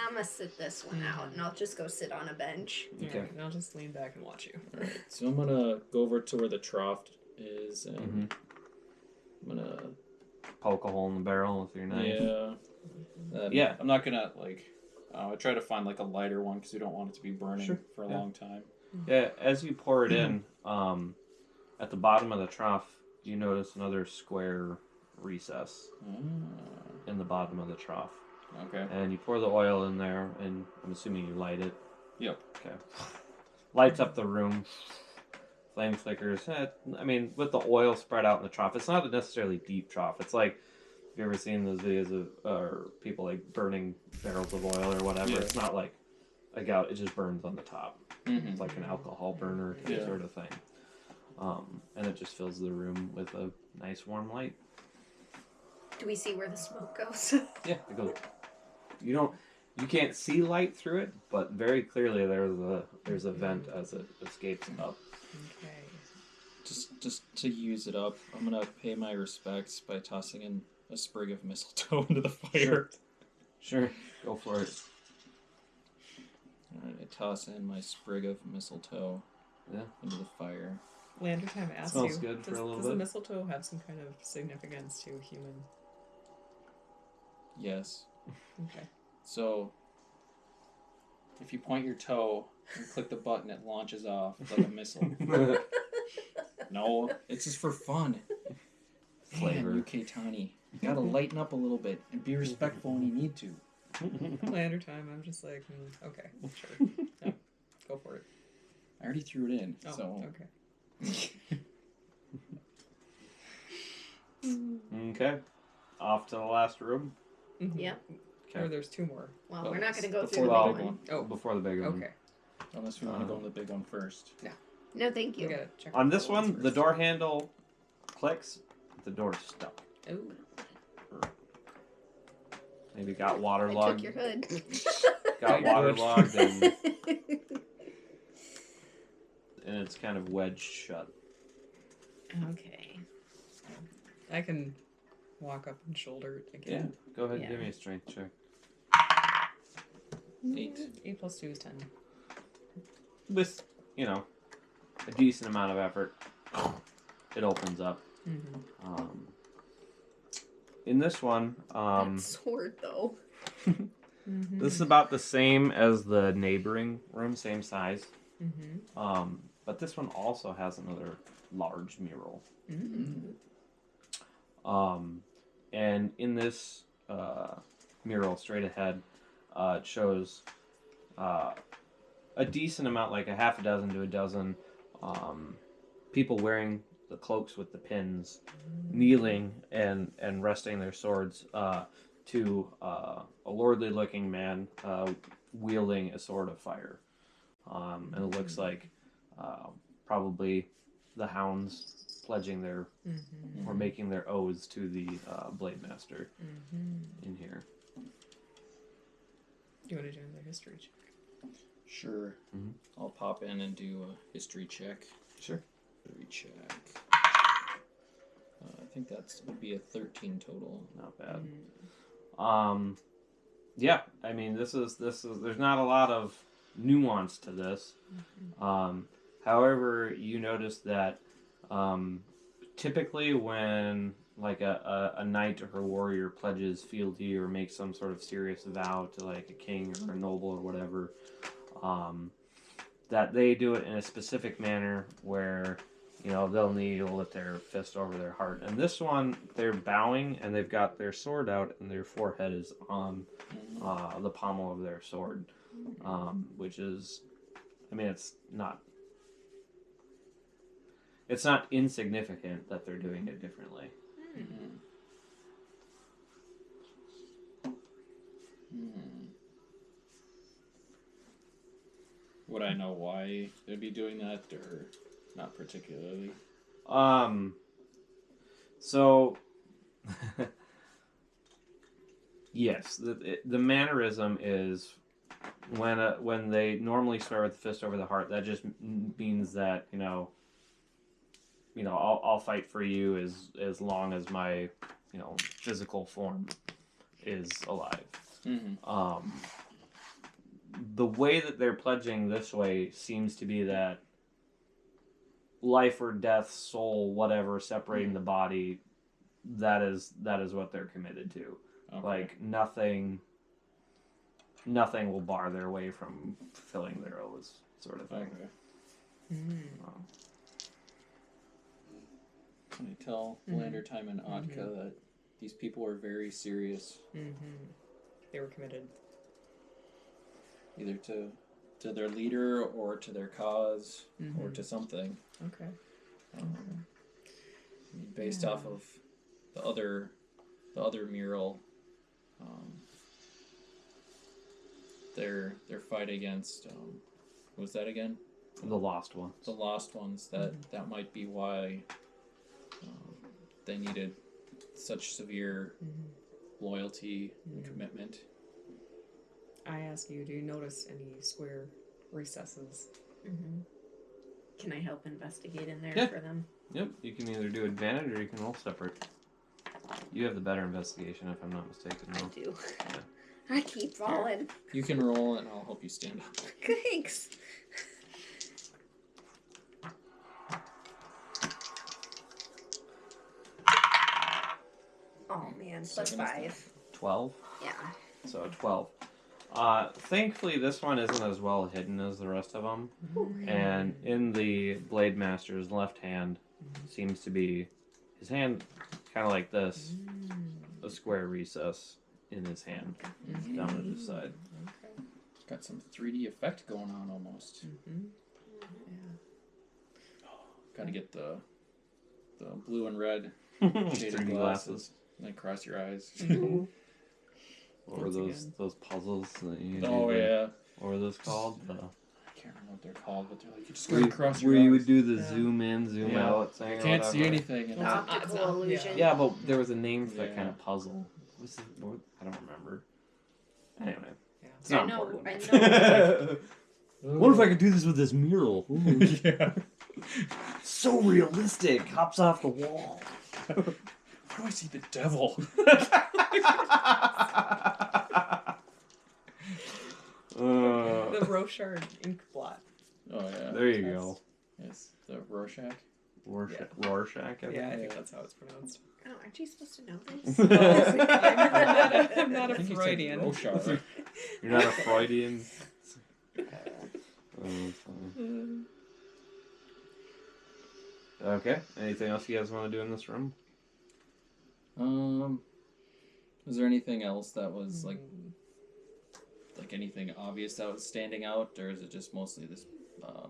I'm gonna sit this one out, and I'll just go sit on a bench. Okay. Alright, I'll just lean back and watch you. All right. So I'm gonna go over to where the trough is, and I'm gonna Poke a hole in the barrel with your knife. yeah. Yeah. I'm not gonna like. I try to find like a lighter one because we don't want it to be burning Sure, for a yeah. long time. Yeah, as you pour it in, at the bottom of the trough, you notice another square recess in the bottom of the trough. Okay. And you pour the oil in there, and I'm assuming you light it. Yep. Okay. Lights up the room. Flame flickers. I mean, with the oil spread out in the trough, it's not a necessarily deep trough. It's like, have you ever seen those videos of people like burning barrels of oil or whatever? Yeah. It's not like a gout. It just burns on the top. Mm-hmm. It's like an alcohol burner Yeah. sort of thing. And it just fills the room with a nice warm light. Do we see where the smoke goes? Yeah, it goes. You can't see light through it, but very clearly there's a vent as it escapes up. Okay. Just to use it up, I'm gonna pay my respects by tossing in a sprig of mistletoe into the fire. Sure, go for it. Alright, I toss in my sprig of mistletoe into the fire. Lander time asks Smells you. good for a little does the bit. mistletoe have some kind of significance to human? Yes. Okay. So, if you point your toe and click the button, it launches off like a missile. No, it's just for fun. Flavor. Man, you Keitani. You gotta lighten up a little bit and be respectful when you need to. Lander time. I'm just like, okay, sure. Yeah, go for it. I already threw it in, Oh, so okay. Okay, off to the last room. Mhm. Yep. Or there's two more. Well, Oh, we're not going to go before through the the big big one. Oh, Before the big one. okay. unless we want to go on the big one first. No, thank We you. gotta check On out this the ones one, the first. door handle clicks. The door's stuck. Ooh. Maybe got I waterlogged. took your hood. Got waterlogged and it's kind of wedged shut. Okay. I can walk up and shoulder it Yeah, again. go ahead and Yeah. give me a strength check. 8. 8 plus 2 is 10. With, a decent amount of effort. it opens up. Mm-hmm. In this one, That sword, though. Mm-hmm. this is about the same as the neighboring room, same size. Mm-hmm. But this one also has another large mural. Mm-hmm. And in this mural, straight ahead, it shows a decent amount, like a half a dozen to a dozen people wearing the cloaks with the pins, kneeling and resting their swords to a lordly-looking man wielding a sword of fire. And it looks like probably the Hounds pledging their or making their oaths to the Blade Master in here. Do you want to do another history check? Sure. Mhm. I'll pop in and do a history check. Sure. History check. I think that would be a 13 total. Not bad. Yeah, I mean this is there's not a lot of nuance to this. However, you notice that typically when like a knight or a warrior pledges fealty or makes some sort of serious vow to like a king or a noble or whatever, that they do it in a specific manner where they'll kneel, lift their fist over their heart. And this one, they're bowing and they've got their sword out and their forehead is on the pommel of their sword, which is, I mean, it's not insignificant that they're doing it differently. Would I know why they'd be doing that, or not particularly? So yes, the mannerism is when they normally swear with the fist over the heart. That just means that I'll fight for you as long as my physical form is alive. The way that they're pledging this way seems to be that life or death, soul, whatever, separating the body, that is what they're committed to. Okay. Like nothing will bar their way from fulfilling their oaths, sort of thing. Okay. Can I tell Lander Time and Otka that these people are very serious, They were committed. either to their leader or to their cause or to something. Okay. Based off of the other mural, their fight against what was that again? The lost ones. The lost ones. That might be why they needed such severe loyalty and commitment. I ask you, do you notice any square recesses? Can I help investigate in there Yeah. for them? Yep, you can either do advantage or you can roll separate. You have the better investigation, if I'm not mistaken. I No? do. I keep falling. You can roll and I'll help you stand up. Thanks. Oh man, plus 5. 12? Yeah. So 12. Thankfully, this one isn't as well hidden as the rest of them. And in the Blade Master's left hand seems to be his hand kind of like this, a square recess in his hand down at his side. Got some 3D effect going on almost. Got to get the blue and red shaded 3D glasses. And then cross your eyes. Or those puzzles that you Oh do. yeah. What were those called? I can't remember what they're called, but they're like you just gotta cross your Where eyes. you would do the zoom in, zoom Yeah. out thing. You or can't see whatever. anything. And The optical illusion. Yeah, but there was a name for that Yeah. kind of puzzle. I don't remember. Anyway, Yeah. it's not I know. important. What if I could do this with this mural? Yeah. So realistic. Hops off the wall. How do I see the devil? The Rochard ink blot. Oh yeah. There you go. Yes, the Rorschach. Rorschach. Rorschach. Yeah, I think that's how it's pronounced. Oh, aren't you supposed to know this? I'm not I a think you said Freudian. Roshar. You're not a Freudian. Oh, that's funny. Okay. Anything else you guys want to do in this room? Was there anything else that was like anything obvious that was standing out, or is it just mostly this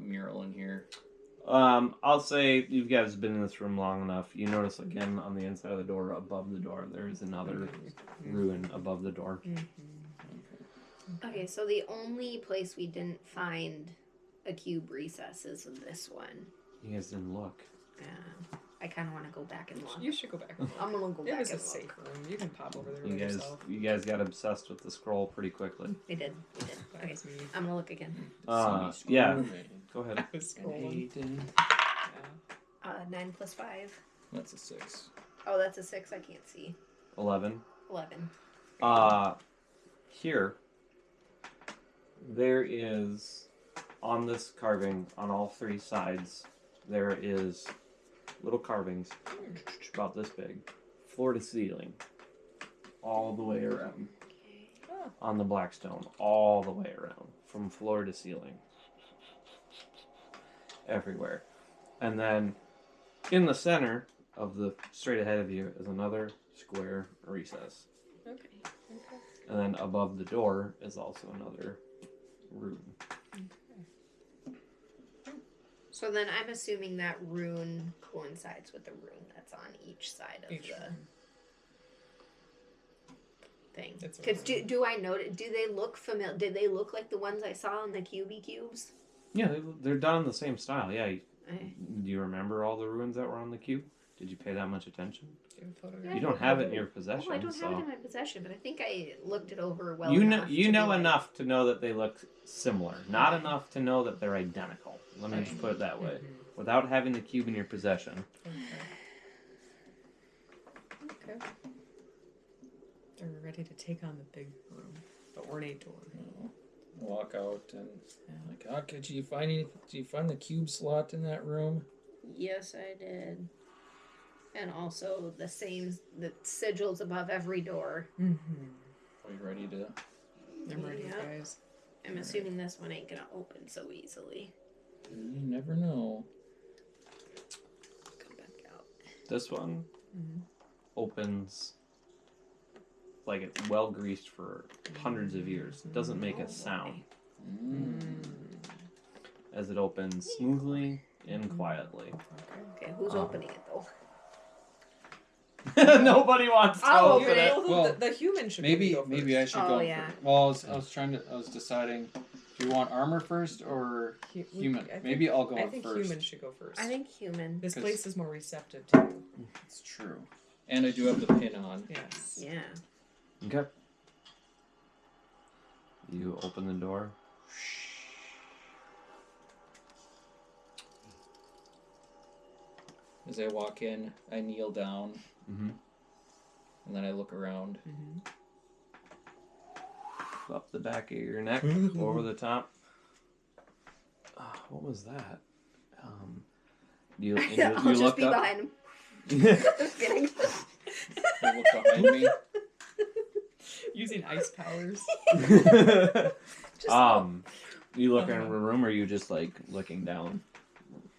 mural in here? I'll say you guys have been in this room long enough. You notice again on the inside of the door, above the door, there is another ruin above the door. Okay, so the only place we didn't find a cube recess is this one. You guys didn't look. Yeah. I kind of want to go back and look. You should go back and look. I'm gonna go It back was and a look. safe room. You can pop over there You by guys, yourself. you guys got obsessed with the scroll pretty quickly. We did. That Okay, was me. I'm gonna look again. Yeah. Scroll. Go ahead. I was scrolling. Yeah. 9 plus 5. That's a 6. Oh, that's a 6. I can't see. 11. 11. Here, there is, on this carving, on all 3 sides, there is little carvings about this big, floor to ceiling, all the way around. Okay. On the black stone, all the way around, from floor to ceiling, everywhere. And then, in the center of the straight ahead of you is another square recess. Okay. And then above the door is also another room. So then I'm assuming that rune coincides with the rune that's on each side of Each the room. thing. It's a Because rune. do I notice? Do they look familiar? Did they look like the ones I saw in the cubes? Yeah, they're done in the same style. Yeah. Okay. Do you remember all the ruins that were on the cube? Did you pay that much attention? Do a photograph. Yeah. You don't have it in your possession, Oh, I don't so have it in my possession, but I think I looked it over well you know enough. you to know be like, enough to know that they look similar, not enough to know that they're identical. Let me just put it that way. Without having the cube in your possession. Okay. They're ready to take on the big room, the ornate door. Walk out and like, okay, did you find the cube slot in that room? Yes, I did. And also the sigils above every door. Are you ready to? I'm ready, Yep. guys. I'm assuming this one ain't gonna open so easily. You never know. Come back out. This one opens like it's well greased for hundreds of years. It doesn't make a sound as it opens smoothly and quietly. Okay, who's opening it though? Nobody wants to I'll open open it. it. Well, the human should Maybe go maybe I first. should Oh, go. yeah. Well, I was deciding. Do you want armor first or human? Maybe I'll go I on think first. human should go first. I think human. This 'Cause- place is more receptive to you. It's true. And I do have the pin on. Yes. Yeah. Okay. You open the door. As I walk in, I kneel down Mm-hmm. and then I look around. Up the back of your neck, over the top. What was that? You I'll just look be up. behind him. Just kidding. I look behind me. Using ice powers. You look in a room, or you just like looking down?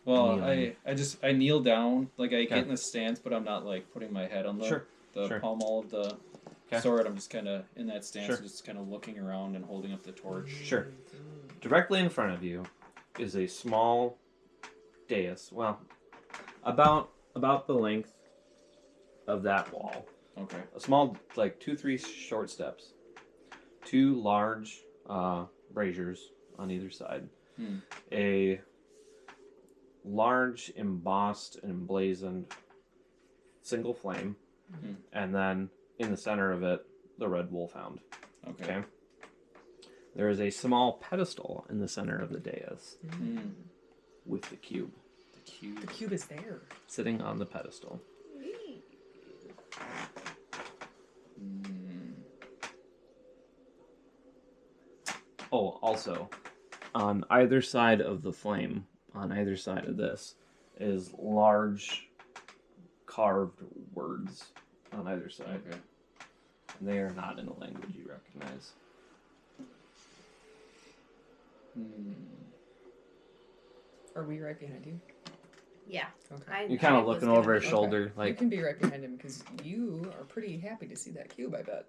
Well, Kneeling. I kneel down, like I Okay. get in the stance, but I'm not like putting my head on the Sure. pommel of the Okay. sword. I'm just kind of in that stance, Sure. just kind of looking around and holding up the torch. Sure. Directly in front of you is a small dais. Well, about the length of that wall. Okay. A small, like 2-3 short steps. 2 large braziers on either side. A large embossed and emblazoned single flame. And then in the center of it, the red wolfhound. Okay. There is a small pedestal in the center of the dais with the cube The cube. The cube is there. sitting on the pedestal. Oh, also, on either side of the flame, on either side of this, is large carved words on either side. Okay. And they are not in a language you recognize. Are we right behind you? Yeah. Okay. You're kind I of was looking gonna over his be- shoulder, You like, can be right behind him because you are pretty happy to see that cube, I bet.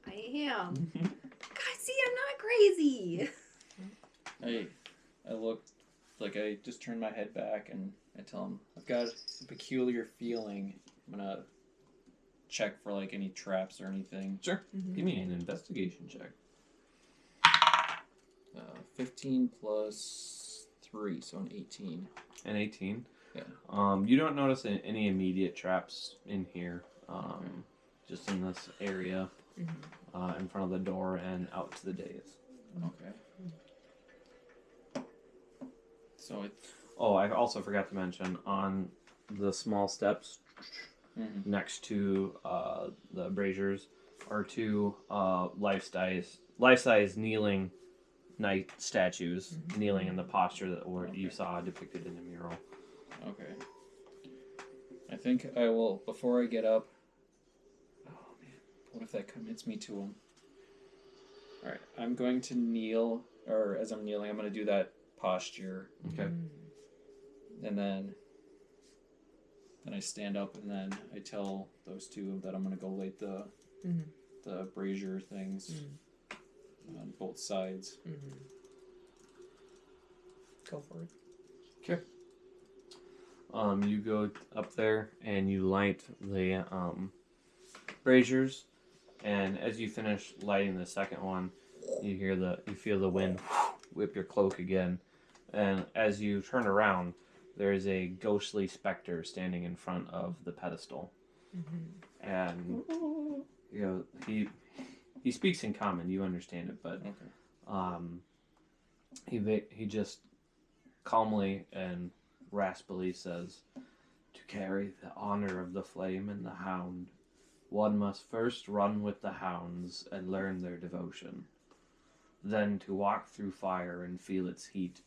I am. God, see, I'm not crazy. I look like I just turn my head back and I tell him I've got a peculiar feeling. I'm gonna check for like any traps or anything. sure, Mm-hmm. give me an investigation check. 15 plus 3, so an 18. An 18. Yeah. You don't notice any immediate traps in here. Okay. Just in this area, in front of the door and out to the dais. Okay. So it's Oh, I also forgot to mention on the small steps next to the braziers are two life-size kneeling knight statues kneeling in the posture that you saw depicted in the mural. okay. I think I will before I get up. Oh man, what if that commits me to him? All right, I'm going to kneel, or as I'm kneeling, I'm going to do that posture, Okay. and then I stand up, and then I tell those two that I'm going to go light the brazier things on both sides. Go for it. Okay. You go up there and you light the braziers, and as you finish lighting the second one, you feel the wind whip your cloak again, and as you turn around, there is a ghostly specter standing in front of the pedestal, and he speaks in common. You understand it, but he just calmly and raspily says, "To carry the honor of the flame and the hound, one must first run with the hounds and learn their devotion. Then to walk through fire and feel its heat.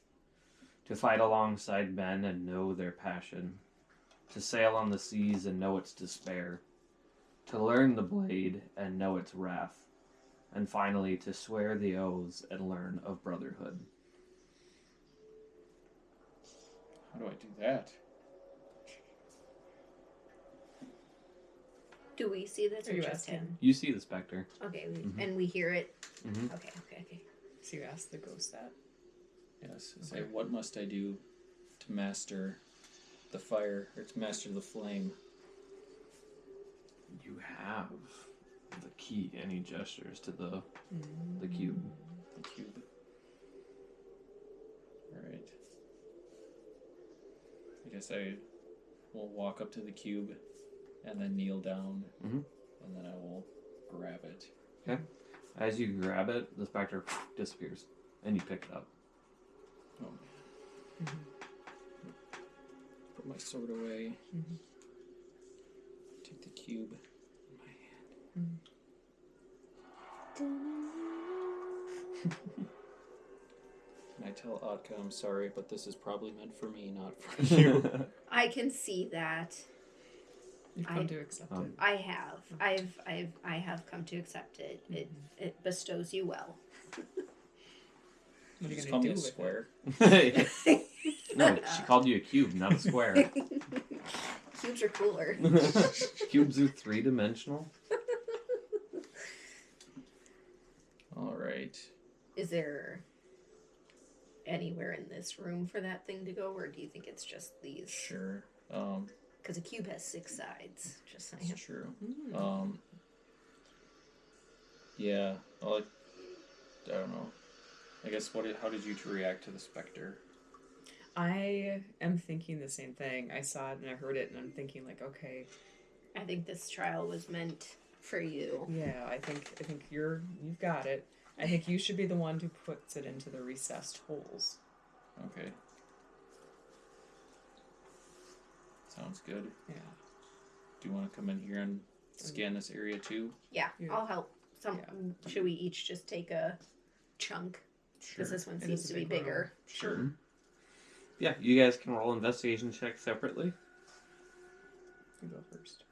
To fight alongside men and know their passion. To sail on the seas and know its despair. To learn the blade and know its wrath. And finally to swear the oaths and learn of brotherhood." How do I do that? Do we see this Are or you just asking? him? You see the specter. Okay, and we hear it. Mhm. Okay. So you asked the ghost that? Yes. Say, what must I do to master the fire, or to master the flame? You have the key, and he gestures to the cube. The cube. Alright. I guess I will walk up to the cube and then kneel down, and then I will grab it. Okay. As you grab it, the specter disappears, and you pick it up. Oh man. Put my sword away. Take the cube in my hand. And I tell Atka, I'm sorry, but this is probably meant for me, not for you. I can see that. You've come to accept it. I have. I have come to accept it. It bestows you well. What are you Just going call to me do a with square. No, she called you a cube, not a square. Cubes are cooler. Cubes are three-dimensional. Alright. Is there anywhere in this room for that thing to go, or do you think it's just these? Sure. Because a cube has 6 sides. Just saying. That's true. Yeah. Well, I don't know. I guess how did you two react to the specter? I am thinking the same thing. I saw it and I heard it and I'm thinking like, okay, I think this trial was meant for you. yeah, I think you've got it. I think you should be the one who puts it into the recessed holes. Okay. Sounds good. Yeah. Do you want to come in here and scan this area too? Yeah, Yeah. I'll help. Should we each just take a chunk? Because this one It seems is a to be big room. bigger. Sure. Yeah, you guys can roll investigation checks separately. You go first.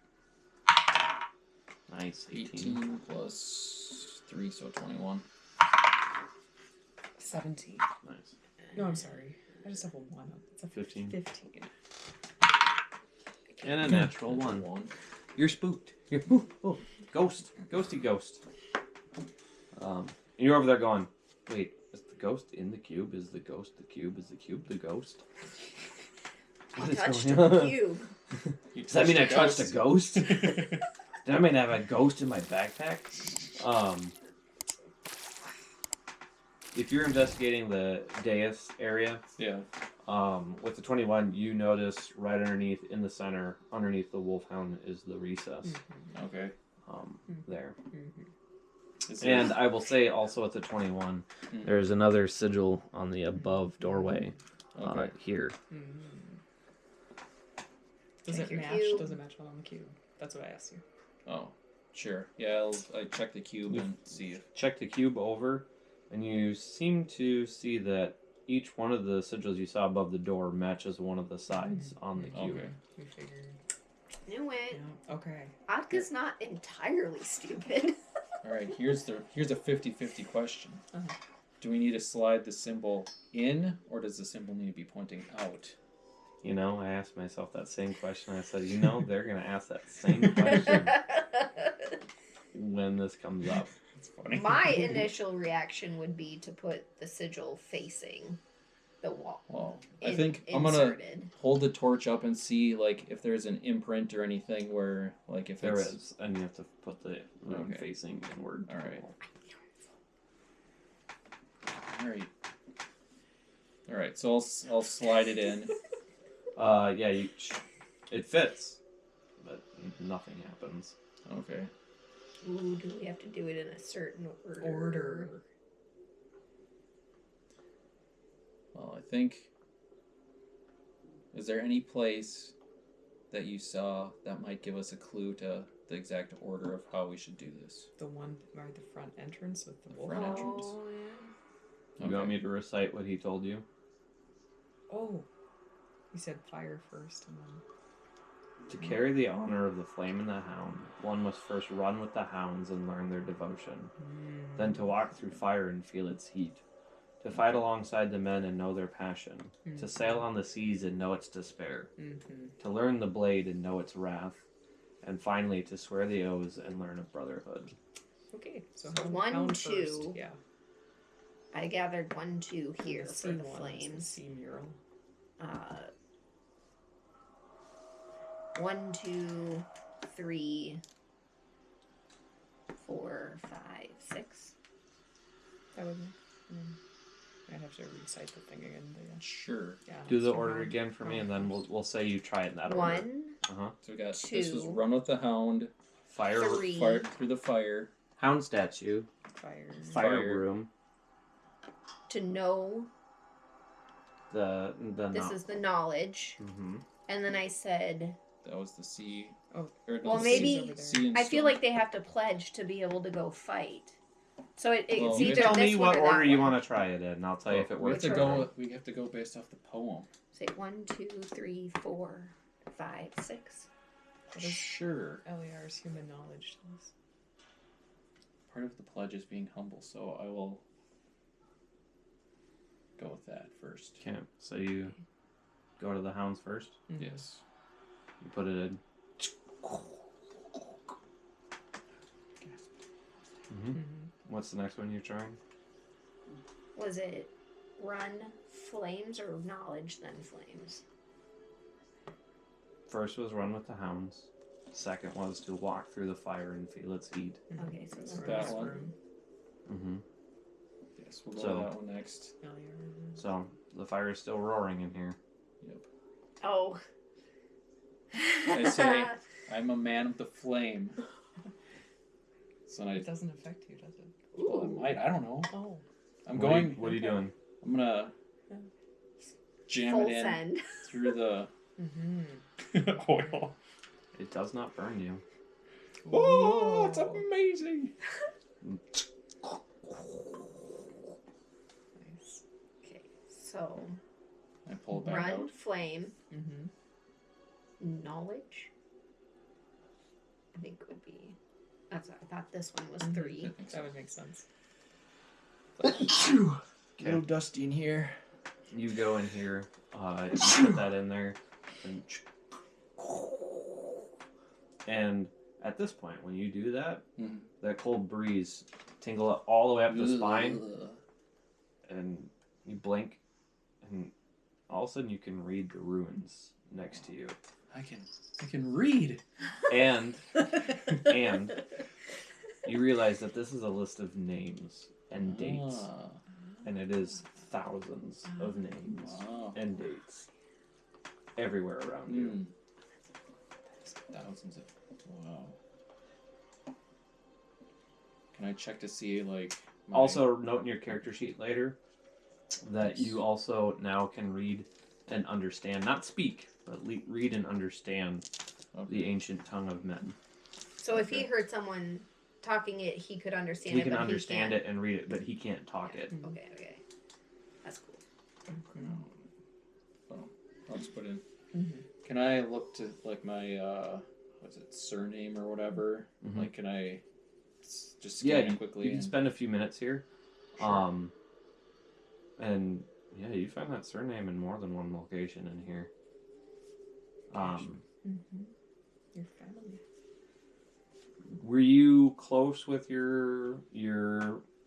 Nice. 18 plus 3, so 21. 17. Nice. No, I'm sorry. I just have a 1 up. It's a 15. 15. And a natural one. You're spooked. You're oh, ghost. Ghosty ghost. And you're over there going, wait, is the ghost in the cube? Is the ghost the cube? Is the cube the ghost? What is Touched going a on? cube. Does that mean I touched a ghost? Did I mean have a ghost in my backpack? If you're investigating the dais area, Yeah. with the 21, you notice right underneath, in the center, underneath the wolfhound, is the recess. Okay. There. Is there- And I will say also at the 21, there's another sigil on the above doorway Okay. here. Does Check it your match? cube. Does it match on the cube? That's what I asked you. Oh, sure. Yeah, I check the cube and see if. Check the cube over, and you seem to see that each one of the sigils you saw above the door matches one of the sides on the cube. Okay. We figured. Knew it. Yeah. Okay. Atka's not entirely stupid. All right. Here's a 50-50 question. Uh-huh. Do we need to slide the symbol in, or does the symbol need to be pointing out? You know, I asked myself that same question. I said, you know, they're going to ask that same question when this comes up. It's funny. My initial reaction would be to put the sigil facing the wall. Well, I think I'm gonna inserted. hold the torch up and see like if there's an imprint or anything where like if There it's is, and you have to put the room Okay. facing inward. All right. All right. So I'll slide it in. Yeah, it fits, but nothing happens. Okay. Ooh, do we have to do it in a certain order? Well, I think. Is there any place that you saw that might give us a clue to the exact order of how we should do this? The one right the front entrance with the wolf. front entrance. Oh, yeah. You want me to recite what he told you? Oh. He said fire first and then. To carry the honor of the flame and the hound, one must first run with the hounds and learn their devotion. Then to walk through fire and feel its heat. To fight alongside the men and know their passion. To sail on the seas and know its despair. To learn the blade and know its wrath. And finally, to swear the oaths and learn of brotherhood. Okay. So, So hound, 1, hound 2. First. Yeah. I gathered 1, 2 here And for the C1 is flames. C mural. 1, 2, 3, 4, 5, 6. That would. I'd have to recite the thing again. But yeah. Sure. Yeah. Do the so order hound- again for me, and hound then first. we'll say you try it in that order. 1, Uh-huh. So we got this was 2, run with the hound, Fire, 3. fire through the fire. hound statue, Fire. fire Fire. room, To know the this is the knowledge. Mm-hmm. And then I said, That was the sea. Oh. Or Well, The maybe- sea's over there. sea and I feel stone. like they have to pledge to be able to go fight. So it's Well, You either tell this me one what or that order you one. want to try it in, and I'll tell you if it we have works. to Which go. order? We have to go based off the poem. Say 1, 2, 3, 4, 5, 6. Sure. LAR's human knowledge to us. Part of the pledge is being humble, so I will go with that first. Okay, so you go to the hounds first. Yes. You put it in. Mm-hmm. What's the next one you're trying? Was it run flames or knowledge then flames? First was run with the hounds. Second was to walk through the fire and feel its heat. Okay, so That's then that this one. room. Mm-hmm. Yes, we'll go So- with that one next. LAR. So the fire is still roaring in here. Yep. Oh. I say I'm a man of the flame. So I, It doesn't affect you, does it? well, it might. I don't know. Oh. I'm What are going. you- What are you doing? I'm gonna jam Full it in send. through the oil. It does not burn you. Oh, it's amazing. Nice. Okay, so I pull it back Run, out. flame, Mm-hmm. knowledge. I think would be. That's. I thought this one was Mhm. 3. That makes That sense. would make sense. Okay. Little dusty in here. You go in here, you put that in there, and at this point, when you do that, Mhm. that cold breeze tingle up all the way up the spine, Ugh. and you blink, and all of a sudden you can read the ruins next to you, I can read. and you realize that this is a list of names and dates, Ah, and it is thousands of names wow. and dates everywhere around you. Mm. Thousands of. Wow. Can I check to see like? Also, note in your character sheet later that you also now can read and understand, not speak, but read and understand the ancient tongue of men. So if he heard someone talking it, he could understand He it. can but understand he it and read it, but he can't talk it. can't. Okay. That's cool. Well, I'll just put in. Mm-hmm. Can I look to like my what's it, surname or whatever? Mhm. Like, can I just Yeah, scan it you quickly? can spend a few minutes here. Sure. And yeah, you find that surname in more than one location in here. Mm-hmm. Your family. Were you close with your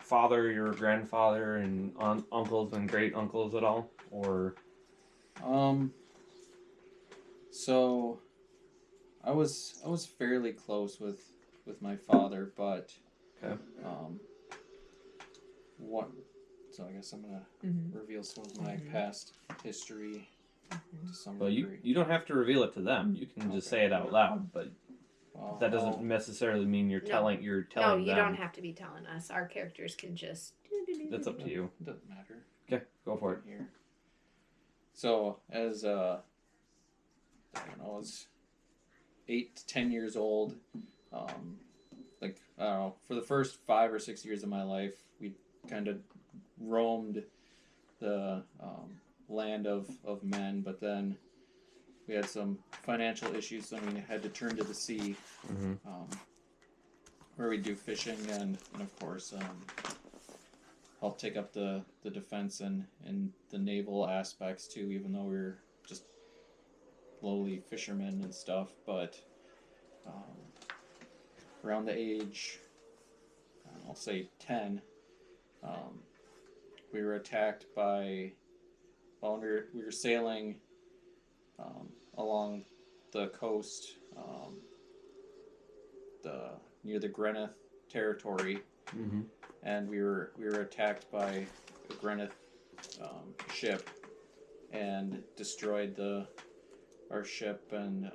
father, your grandfather, and uncles and great uncles at all, or? So I was fairly close with my father, but Okay. what? So I guess I'm gonna Mm-hmm. reveal some of my Mhm. past history to some Well, degree. you don't have to reveal it to them. You can just Okay. say it out loud, but Well, that doesn't necessarily mean you're No. telling No, them. you don't have to be telling us. Our characters can just. That's up to you. It doesn't matter. Okay, go for it. Here. So as I don't know, I was 8 to 10 years old. Like I don't know, for the first 5 or 6 years of my life, we kind of roamed the land of men, but then we had some financial issues, so we had to turn to the sea, Mm-hmm. where we do fishing and of course help take up the defense and the naval aspects too, even though we were just lowly fishermen and stuff. But around the age, I'll say 10, we were attacked by, well, we were sailing along the coast, near the Greneth territory, Mm-hmm. and we were attacked by a Greneth ship and destroyed our ship, and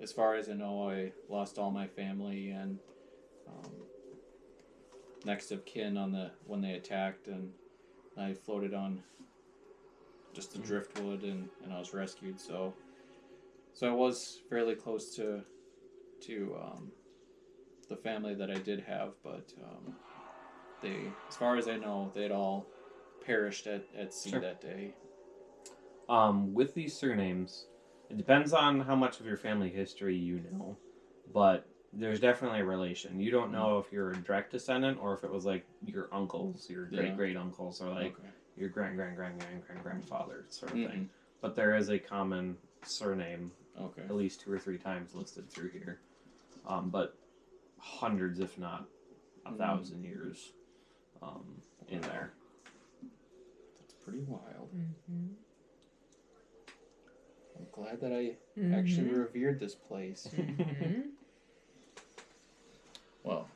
as far as I know, I lost all my family and next of kin when they attacked, and I floated on just the driftwood, and I was rescued. So I was fairly close to the family that I did have, but they, as far as I know, they'd all perished at sea Sure. that day. With these surnames, it depends on how much of your family history you know, but there's definitely a relation. You don't know if you're a direct descendant or if it was like your uncles, your great great uncles, or like your grandfather sort of thing. But there is a common surname, Okay. at least 2 or 3 times listed through here. But hundreds, if not 1,000 years in there. That's pretty wild. Mm-hmm. I'm glad that I actually revered this place. Mm-hmm. Well,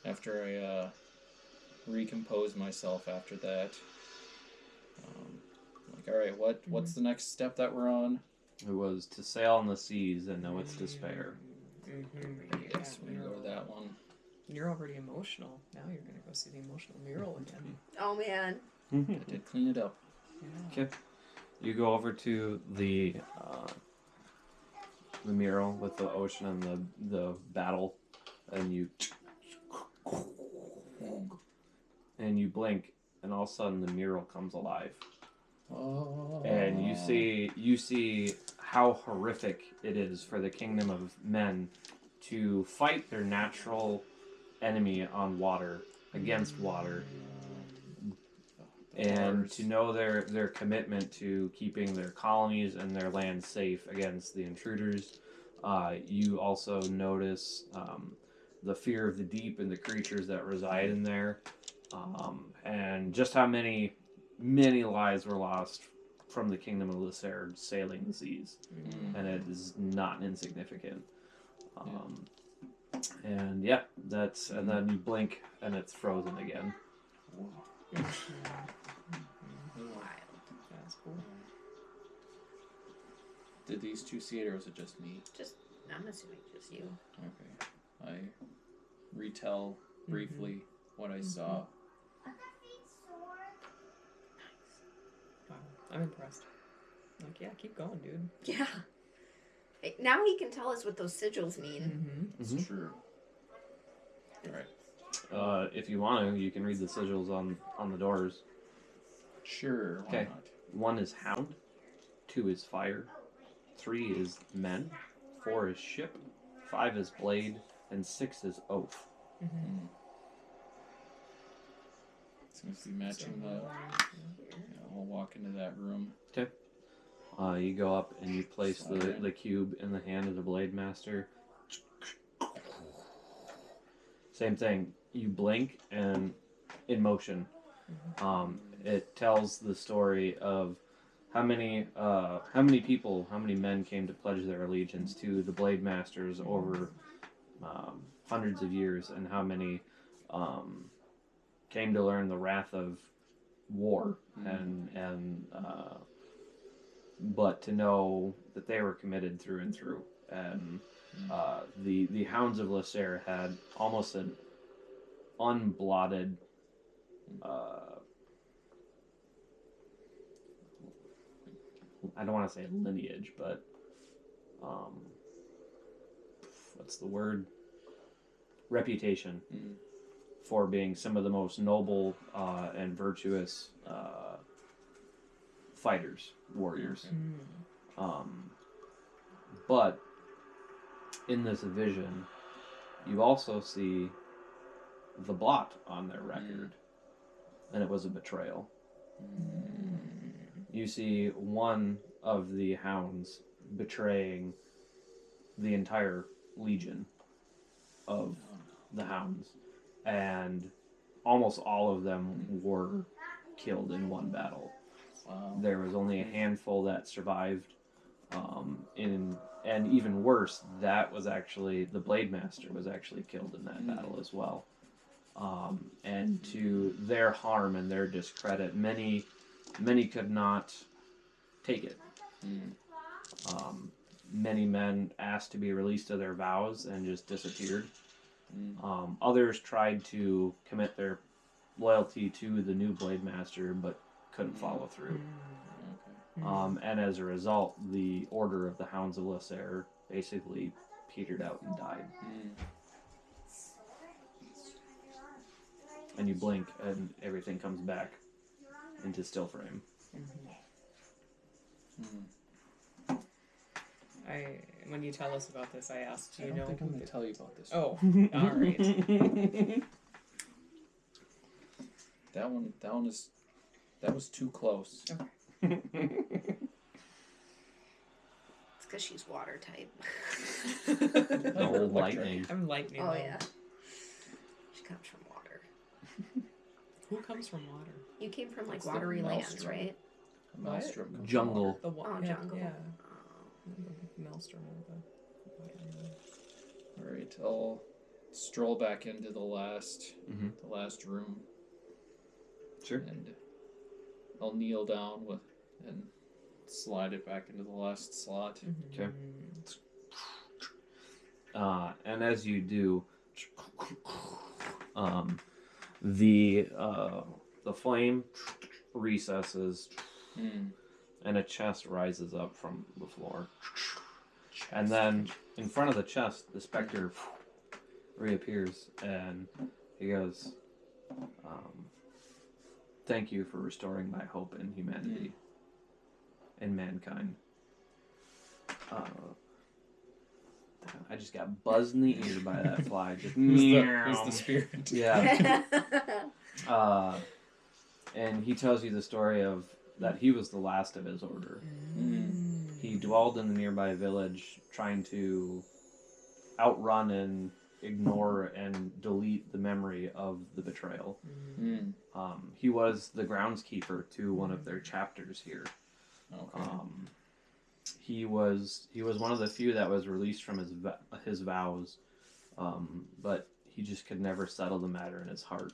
after I recompose myself after that, like, all right, what's the next step that we're on? It was to sail on the seas and know its despair. Mm-hmm. Yes, we go to that one. You're already emotional. Now you're gonna go see the emotional mural again. Oh man. I did clean it up. Yeah. Okay. You go over to the mural with the ocean and the battle, and you blink, and all of a sudden the mural comes alive. And you see how horrific it is for the kingdom of men to fight their natural enemy on water, against water, and to know their commitment to keeping their colonies and their land safe against the intruders. You also notice the fear of the deep and the creatures that reside in there, and just how many lives were lost from the kingdom of Lasair sailing the seas, and it is not insignificant. And yeah, and then you blink and it's frozen again. That's cool. Did these two see it, or was it just me? Just, I'm assuming just you. Okay. I retell briefly what I saw. Wow, I'm impressed. Like, yeah, keep going, dude. Yeah. Now he can tell us what those sigils mean. It's true. Alright. If you want to, you can read the sigils on the doors. Sure, why Okay. not? 1 is hound, 2 is fire, 3 is men, 4 is ship, 5 is blade, and 6 is oath. Seems to be matching the... Yeah, I'll walk into that room. Okay. You go up and you place Slide the cube in the hand of the blade master. Same thing. You blink and in motion. It tells the story of how many people, how many men came to pledge their allegiance to the blade masters over hundreds of years, and how many came to learn the wrath of war, and but to know that they were committed through and through. And the Hounds of Lasair had almost an unblotted I don't want to say lineage, but what's the word? Reputation for being some of the most noble and virtuous fighters, warriors. But in this vision, you also see the blot on their record, and it was a betrayal. You see one of the hounds betraying the entire legion of the hounds, and almost all of them were killed in one battle. Wow. There was only a handful that survived. And even worse, that was actually the Blade Master was actually killed in that battle as well. And to their harm and their discredit, many could not take it. Many men asked to be released of their vows and just disappeared. Others tried to commit their loyalty to the new Blade Master, but couldn't follow through. And as a result, the Order of the Hounds of Lasair basically petered out and died. And you blink, and everything comes back into still frame. When you tell us about this, I asked, do you I don't know think who I'm going to tell you about this. Oh, all right. That was too close. It's because she's water type. The old lightning. I'm lightning. Oh though. yeah. She comes from water. Who comes from water? You came from like It's the watery lands, maelstrom. right? A maelstrom comes from Jungle. water. The Oh, yeah, jungle. Yeah. Oh. The maelstrom of the water. Alright, I'll stroll back into the last room. Sure. And I'll kneel down and slide it back into the last slot. Okay. And as you do, the flame recesses, and a chest rises up from the floor. And then in front of the chest, the specter reappears, and he goes, "Thank you for restoring my hope in humanity. in mankind. I just got buzzed in the ear by that fly. Just Who's the spirit? Yeah. And he tells you the story of that he was the last of his order. He dwelled in the nearby village, trying to outrun and ignore and delete the memory of the betrayal. He was the groundskeeper to one of their chapters here. Okay. He was one of the few that was released from his vows, but he just could never settle the matter in his heart.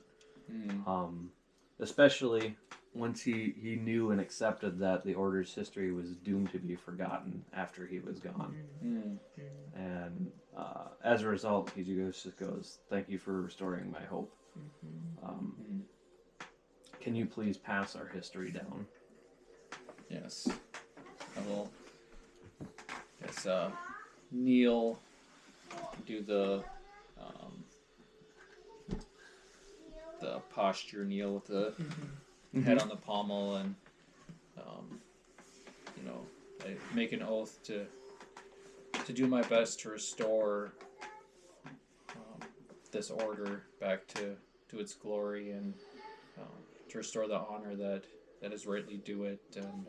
Especially once he knew and accepted that the Order's history was doomed to be forgotten after he was gone. And as a result, he just goes, "Thank you for restoring my hope. Can you please pass our history down?" Yes. I will. Yes, kneel, do the posture kneel with the head on the pommel, and I make an oath to do my best to restore this order back to its glory, and to restore the honor that is rightly due it, and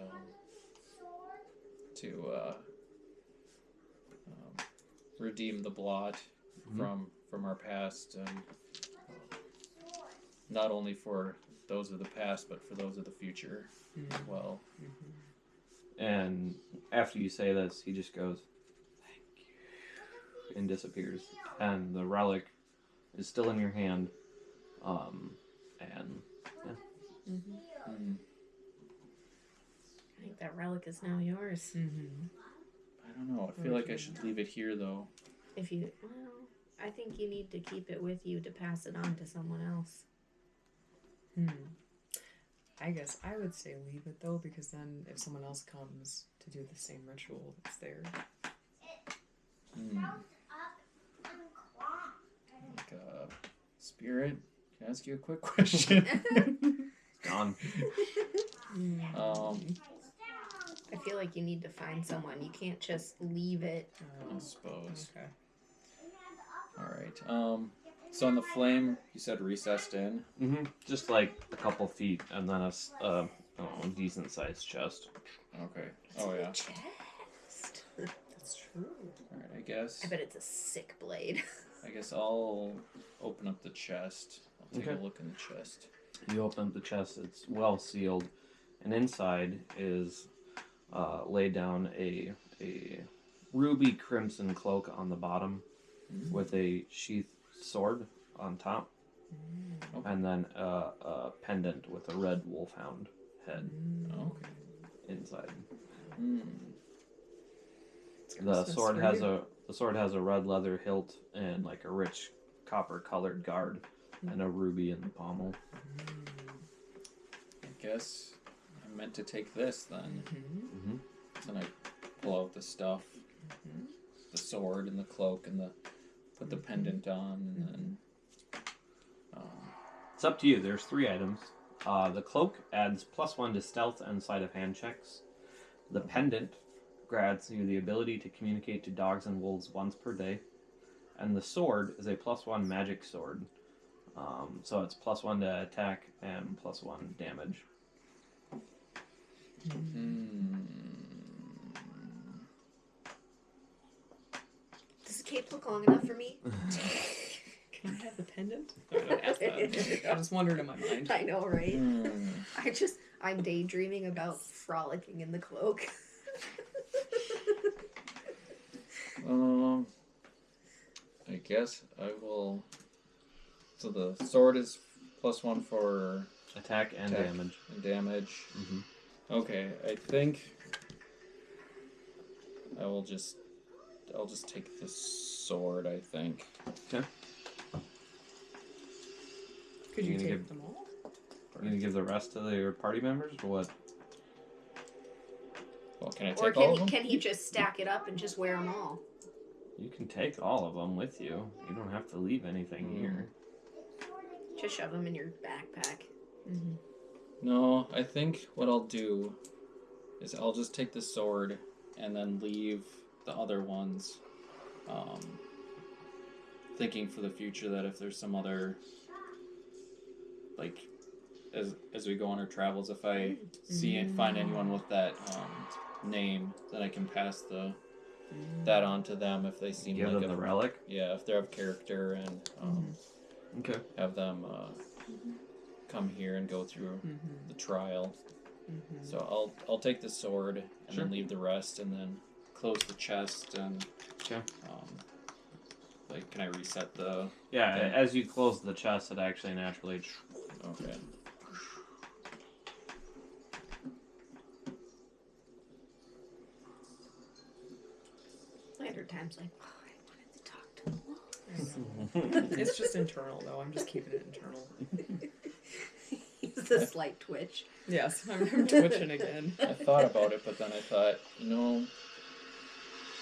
to redeem the blot from our past, and not only for those of the past, but for those of the future as well. And after you say this, he just goes, "Thank you," and disappears. And the relic is still in your hand. And yeah. I think that relic is now yours. I don't know. I feel like I should leave it here, though. I think you need to keep it with you to pass it on to someone else. I guess I would say leave it though, because then if someone else comes to do the same ritual that's there. Like, spirit, can I ask you a quick question? Gone. I feel like you need to find someone. You can't just leave it. I suppose. Okay. All right. So on the flame, you said recessed in. Just like a couple feet, and then a decent sized chest. Okay. Oh yeah. Chest. That's true. All right. I guess. I bet it's a sick blade. I guess I'll open up the chest. I'll take Okay. a look in the chest. You open up the chest; it's well sealed, and inside is laid down a ruby crimson cloak on the bottom, with a sheath sword on top, and then a pendant with a red wolfhound head Okay. inside. Christmas The sword for has you. a red leather hilt and like a rich copper colored guard, and a ruby in the pommel. I guess I meant to take this then. Then I pull out the stuff, the sword and the cloak, and put the pendant on, and then. It's up to you. There's 3 items. The cloak adds +1 to stealth and sleight of hand checks. The pendant grants you the ability to communicate to dogs and wolves once per day. And the sword is a +1 magic sword. So it's +1 to attack and +1 damage. Does the cape look long enough for me? Can I have the pendant? I don't ask that. I just wondered in my mind. I know, right? I'm daydreaming about frolicking in the cloak. I guess I will. So the sword is +1 for Attack and damage. And damage. Okay, I think I'll just take the sword. I think. Okay. Could you You gonna take give- them all? Are you going to give the rest to your party members or what? Well, can I Or take all of them? can he just stack it up and just wear them all? You can take all of them with you. You don't have to leave anything here. Just shove them in your backpack. No, I think what I'll do is I'll just take the sword and then leave the other ones, thinking for the future that if there's some other, like, as we go on our travels, if I see and find anyone with that name, then I can pass that on to them if they seem Give like them the relic. yeah, if they're of character, and Okay. have them come here and go through the trial. So I'll take the sword and Sure. then leave the rest, and then close the chest and Okay. like, can I reset the? Yeah, thing? as you close the chest, it actually naturally. Okay. Later times like, oh, I wanted to talk to the wall. It's just internal, though. I'm just keeping it internal. It's a slight twitch. Yes, I'm twitching again. I thought about it, but then I thought,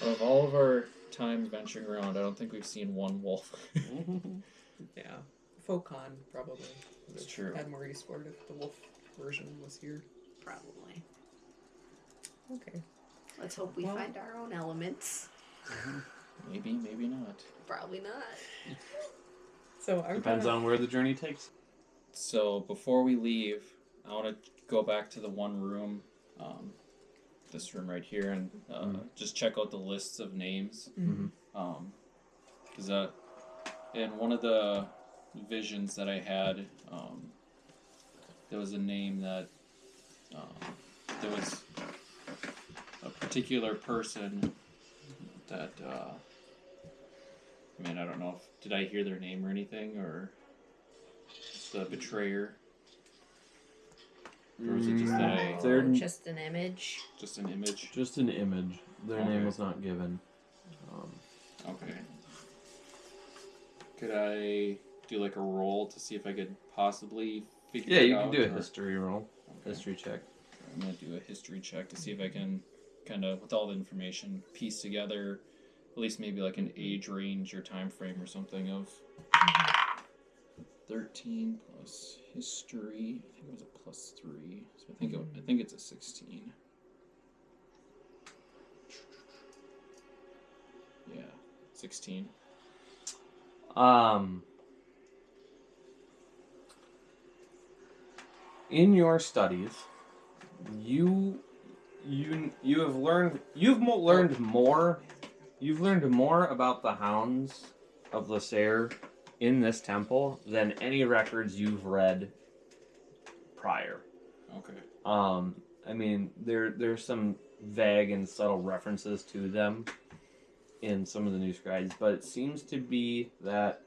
of all of our time venturing around, I don't think we've seen one wolf. Yeah. Focon, probably. It's true. Had more use for it if the wolf version was here. Probably. Okay. Let's hope we find our own elements. Maybe, maybe not. Probably not. So I'm Depends on where the journey takes. So before we leave, I want to go back to the one room, this room right here, and just check out the lists of names. Because in one of the visions that I had, there was a name that there was a particular person that I don't know if did I hear their name or anything, or the betrayer, or was it just that They're Just an image. just an image? just an image. Their name was not given. Okay. Could I do like a roll to see if I could possibly figure Yeah, it you out? can do a or- history roll, Okay. history check. I'm gonna do a history check to see if I can kind of, with all the information, piece together at least maybe like an age range or time frame or something of 13 plus history. I think it was a plus 3, so I think it's a 16. Yeah, 16. In your studies, you have learned more about the Hounds of Lasair in this temple than any records you've read prior. Okay. I mean, there's some vague and subtle references to them in some of the new scribes, but it seems to be that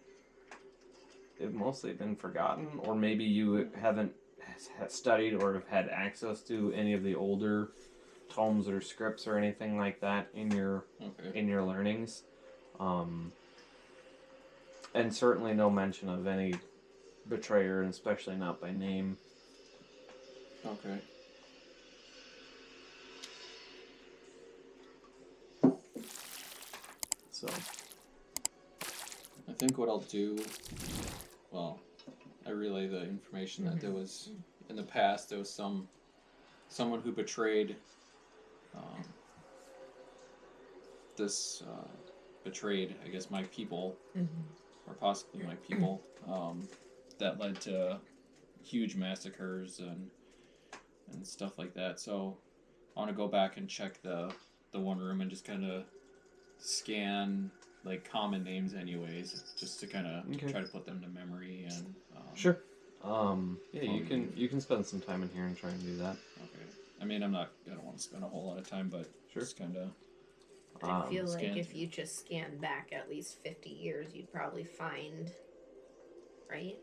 they've mostly been forgotten, or maybe you haven't studied or have had access to any of the older tomes or scripts or anything like that in your learnings, and certainly no mention of any betrayer, and especially not by name. Okay. So I think what I'll do, well, I relay the information that there was, in the past, there was someone who betrayed, betrayed, I guess, my people, or possibly my people, that led to huge massacres and stuff like that. So I want to go back and check the one room and just kind of scan like common names anyways, just to kind of try to put them to memory and sure. Yeah, you can spend some time in here and try and do that. Okay. I mean, I don't want to spend a whole lot of time, but just kind of. I feel like scan if you just scan back at least 50 years, you'd probably find, right?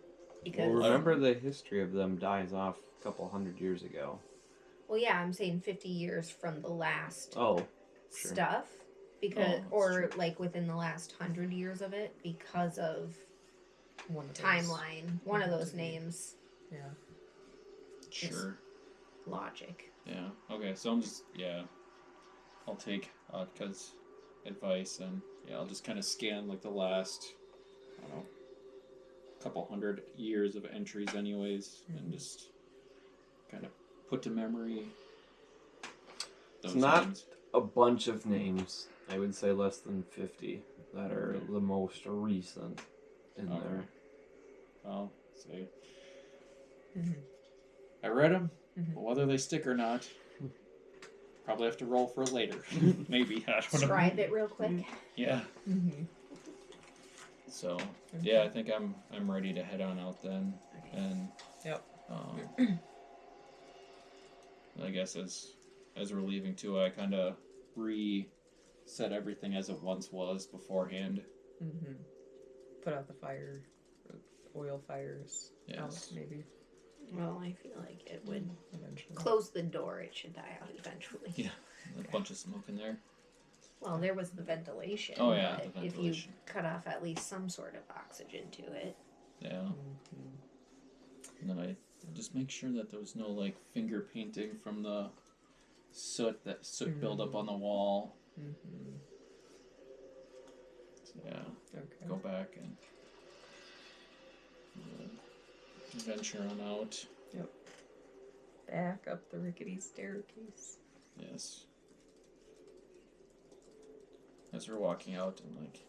Because Well, remember the history of them dies off a couple hundred years ago. well, yeah, I'm saying 50 years from the last Oh, sure. stuff, because that's or true. like within the last 100 years of it, because of One of those. timeline. One of those names, Yeah. Sure. logic. Yeah. Okay. So I'm just I'll take Atka's advice, and I'll just kind of scan like the last, I don't know, couple hundred years of entries anyways, and just kind of put to memory. those not names. a bunch of names. I would say less than 50 that are the most recent in Okay. there. Well, see. Mhm. I read them, Mhm. but whether they stick or not, probably have to roll for it later. Maybe. I don't know. Describe it real quick. Yeah. Mhm. So yeah, I think I'm ready to head on out then, and Yep. I guess as we're leaving too, I kind of reset everything as it once was beforehand. Mhm. Put out the fire, oil fires. Yes. Out, maybe Well, I feel like it would eventually. close the door. It should die out eventually. Yeah. A bunch of smoke in there. Well, there was the ventilation. Oh, yeah, but the if you ventilation. cut off at least some sort of oxygen to it. Yeah. Mhm. And then I just make sure that there was no like finger painting from the soot build up on the wall. Mhm. So, yeah. Okay. Go back and venture on out. Back up the rickety staircase. Yes. As we're walking out, I'm like,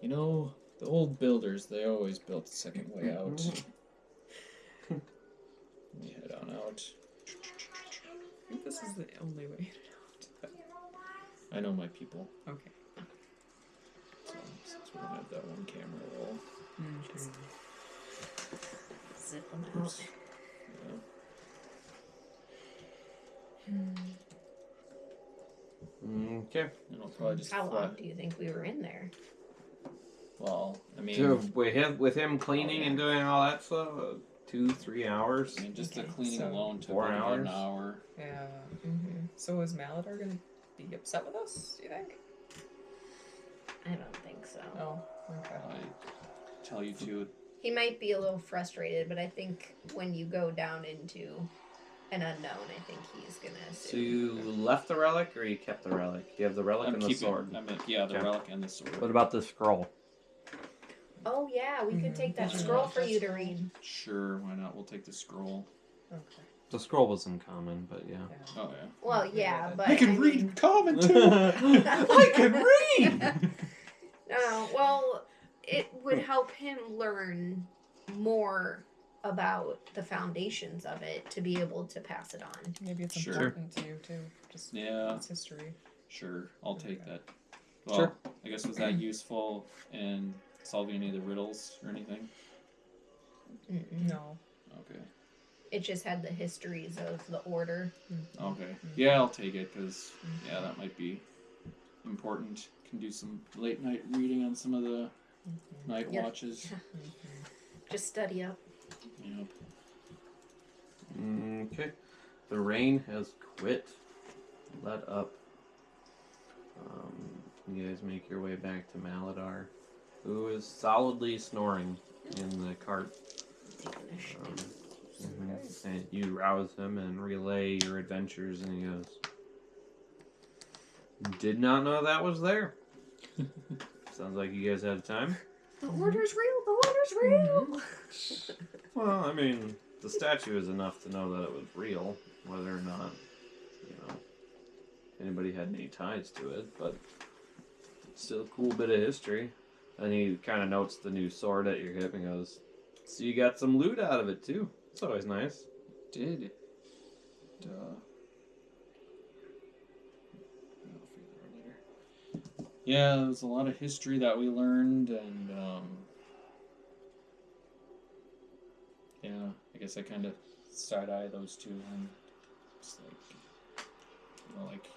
the old builders, they always built the second way out. We head on out. I think this is the only way out. I know my people, Okay. so since we don't have that one camera roll. Mhm. Zip them out. Oops. Yeah. Okay. And I'll probably just How fly. long do you think we were in there? Well, I mean, So with him cleaning and doing all that stuff, 2-3 hours. just the Okay, cleaning so alone took 4 about an hours? hour. Yeah. Mm-hmm. So is Maladar gonna be upset with us? Do you think? I don't think so. Oh. Okay. I tell you to. He might be a little frustrated, but I think when you go down into an unknown, I think he's gonna So assume. you left the relic or you kept the relic? You have the relic I'm and the keeping. sword. I mean, yeah, the Okay. relic and the sword. What about the scroll? Oh yeah, we could Mhm. take that Did you scroll want for that you to scroll? read. Sure, why not? We'll take the scroll. Okay. The scroll was uncommon, but yeah. Yeah. Oh yeah. Well, We yeah, read it. but I can read mean, common too. I can read. no, well, it would help him learn more about the foundations of it to be able to pass it on. Maybe it's Sure. important to you too. Just Yeah, it's history. sure. I'll take Okay. that. Well, Sure. I guess was that useful in solving any of the riddles or anything? Mm-mm. No. Okay. It just had the histories of the order. Okay. Yeah, I'll take it because yeah, that might be important. Can do some late night reading on some of the night Yeah. watches. Just study up. Yep. Okay. The rain has quit. Let up. You guys make your way back to Maladar, who is solidly snoring in the cart. And you rouse him and relay your adventures, and he goes, "Did not know that was there." Sounds like you guys had time. The order's real. The order's real. Well, I mean, the statue is enough to know that it was real, whether or not, anybody had any ties to it, but it's still a cool bit of history. And he kind of notes the new sword at your hip and goes, "So you got some loot out of it, too. It's always nice." Did. Duh. I'll figure that out later. Yeah, there's a lot of history that we learned, and yeah, I guess I kind of side-eye those two, and just like,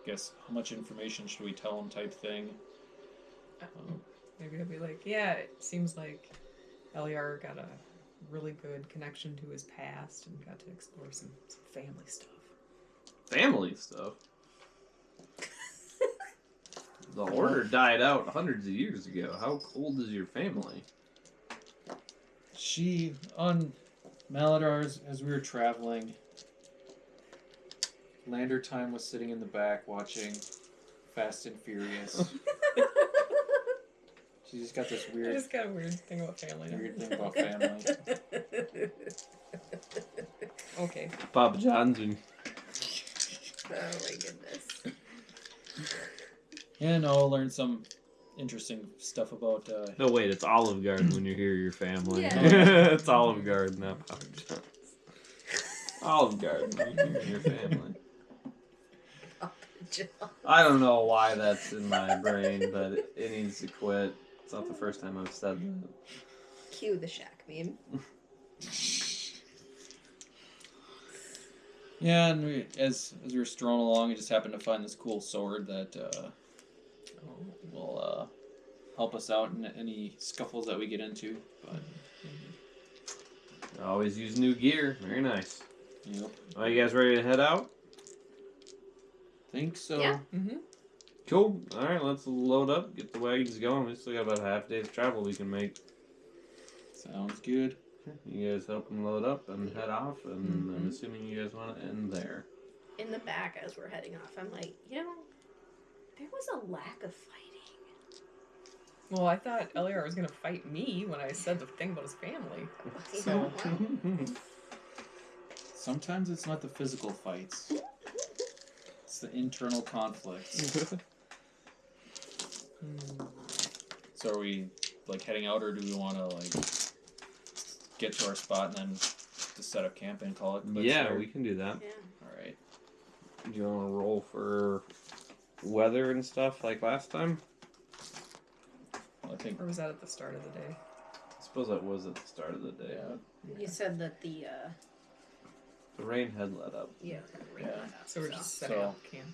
I guess how much information should we tell them type thing. Maybe I'll be like, yeah, it seems like Eliar got a really good connection to his past and got to explore some family stuff. Family stuff? The Order died out hundreds of years ago. How old is your family? She, on Maladar, as we were traveling, Lander Time was sitting in the back watching Fast and Furious. She just got this I weird just got a weird thing about family now. thing about family. Okay. Papa John's and my goodness. Yeah, no, I'll learn some interesting stuff about. No, wait, it's Olive Garden when you're here, your family. Yeah. It's Olive Garden, not Papa John's. Olive Garden when you're here, your family. Papa John. I don't know why that's in my brain, but it needs to quit. It's not the first time I've said that. Cue the shack meme. Yeah, and as we were strolling along, we just happened to find this cool sword that will help us out in any scuffles that we get into. But Always use new gear. Very nice. yep, Are you guys ready to head out? think so. Yeah. Mm-hmm. Cool. All right, let's load up, get the wagons going. We still got about half a day's travel we can make. Sounds good. You guys help them load up and head off, and I'm Mhm. assuming you guys want to end there. In the back, as we're heading off, I'm like, there was a lack of fighting. Well, I thought Eliar was gonna fight me when I said the thing about his family. So, Sometimes it's not the physical fights; it's the internal conflicts. So are we like heading out, or do we want to like get to our spot and then just set up camp and call it quits Yeah, there? we can do that. yeah. All right. Do you want to roll for weather and stuff like last time? Well, I think Or was that at the start of the day? I suppose that was at the start of the day. yeah. You said that the The rain had let up. yeah. Yeah. So we're just setting So- up camp.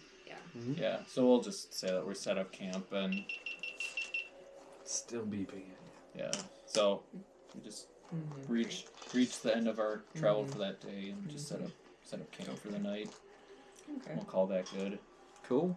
Yeah. So we'll just say that we're set up camp and Still beeping. yeah. So we just Mm-hmm. reach the end of our travel for that day and just set up camp for the night. Okay. We'll call that good. Cool.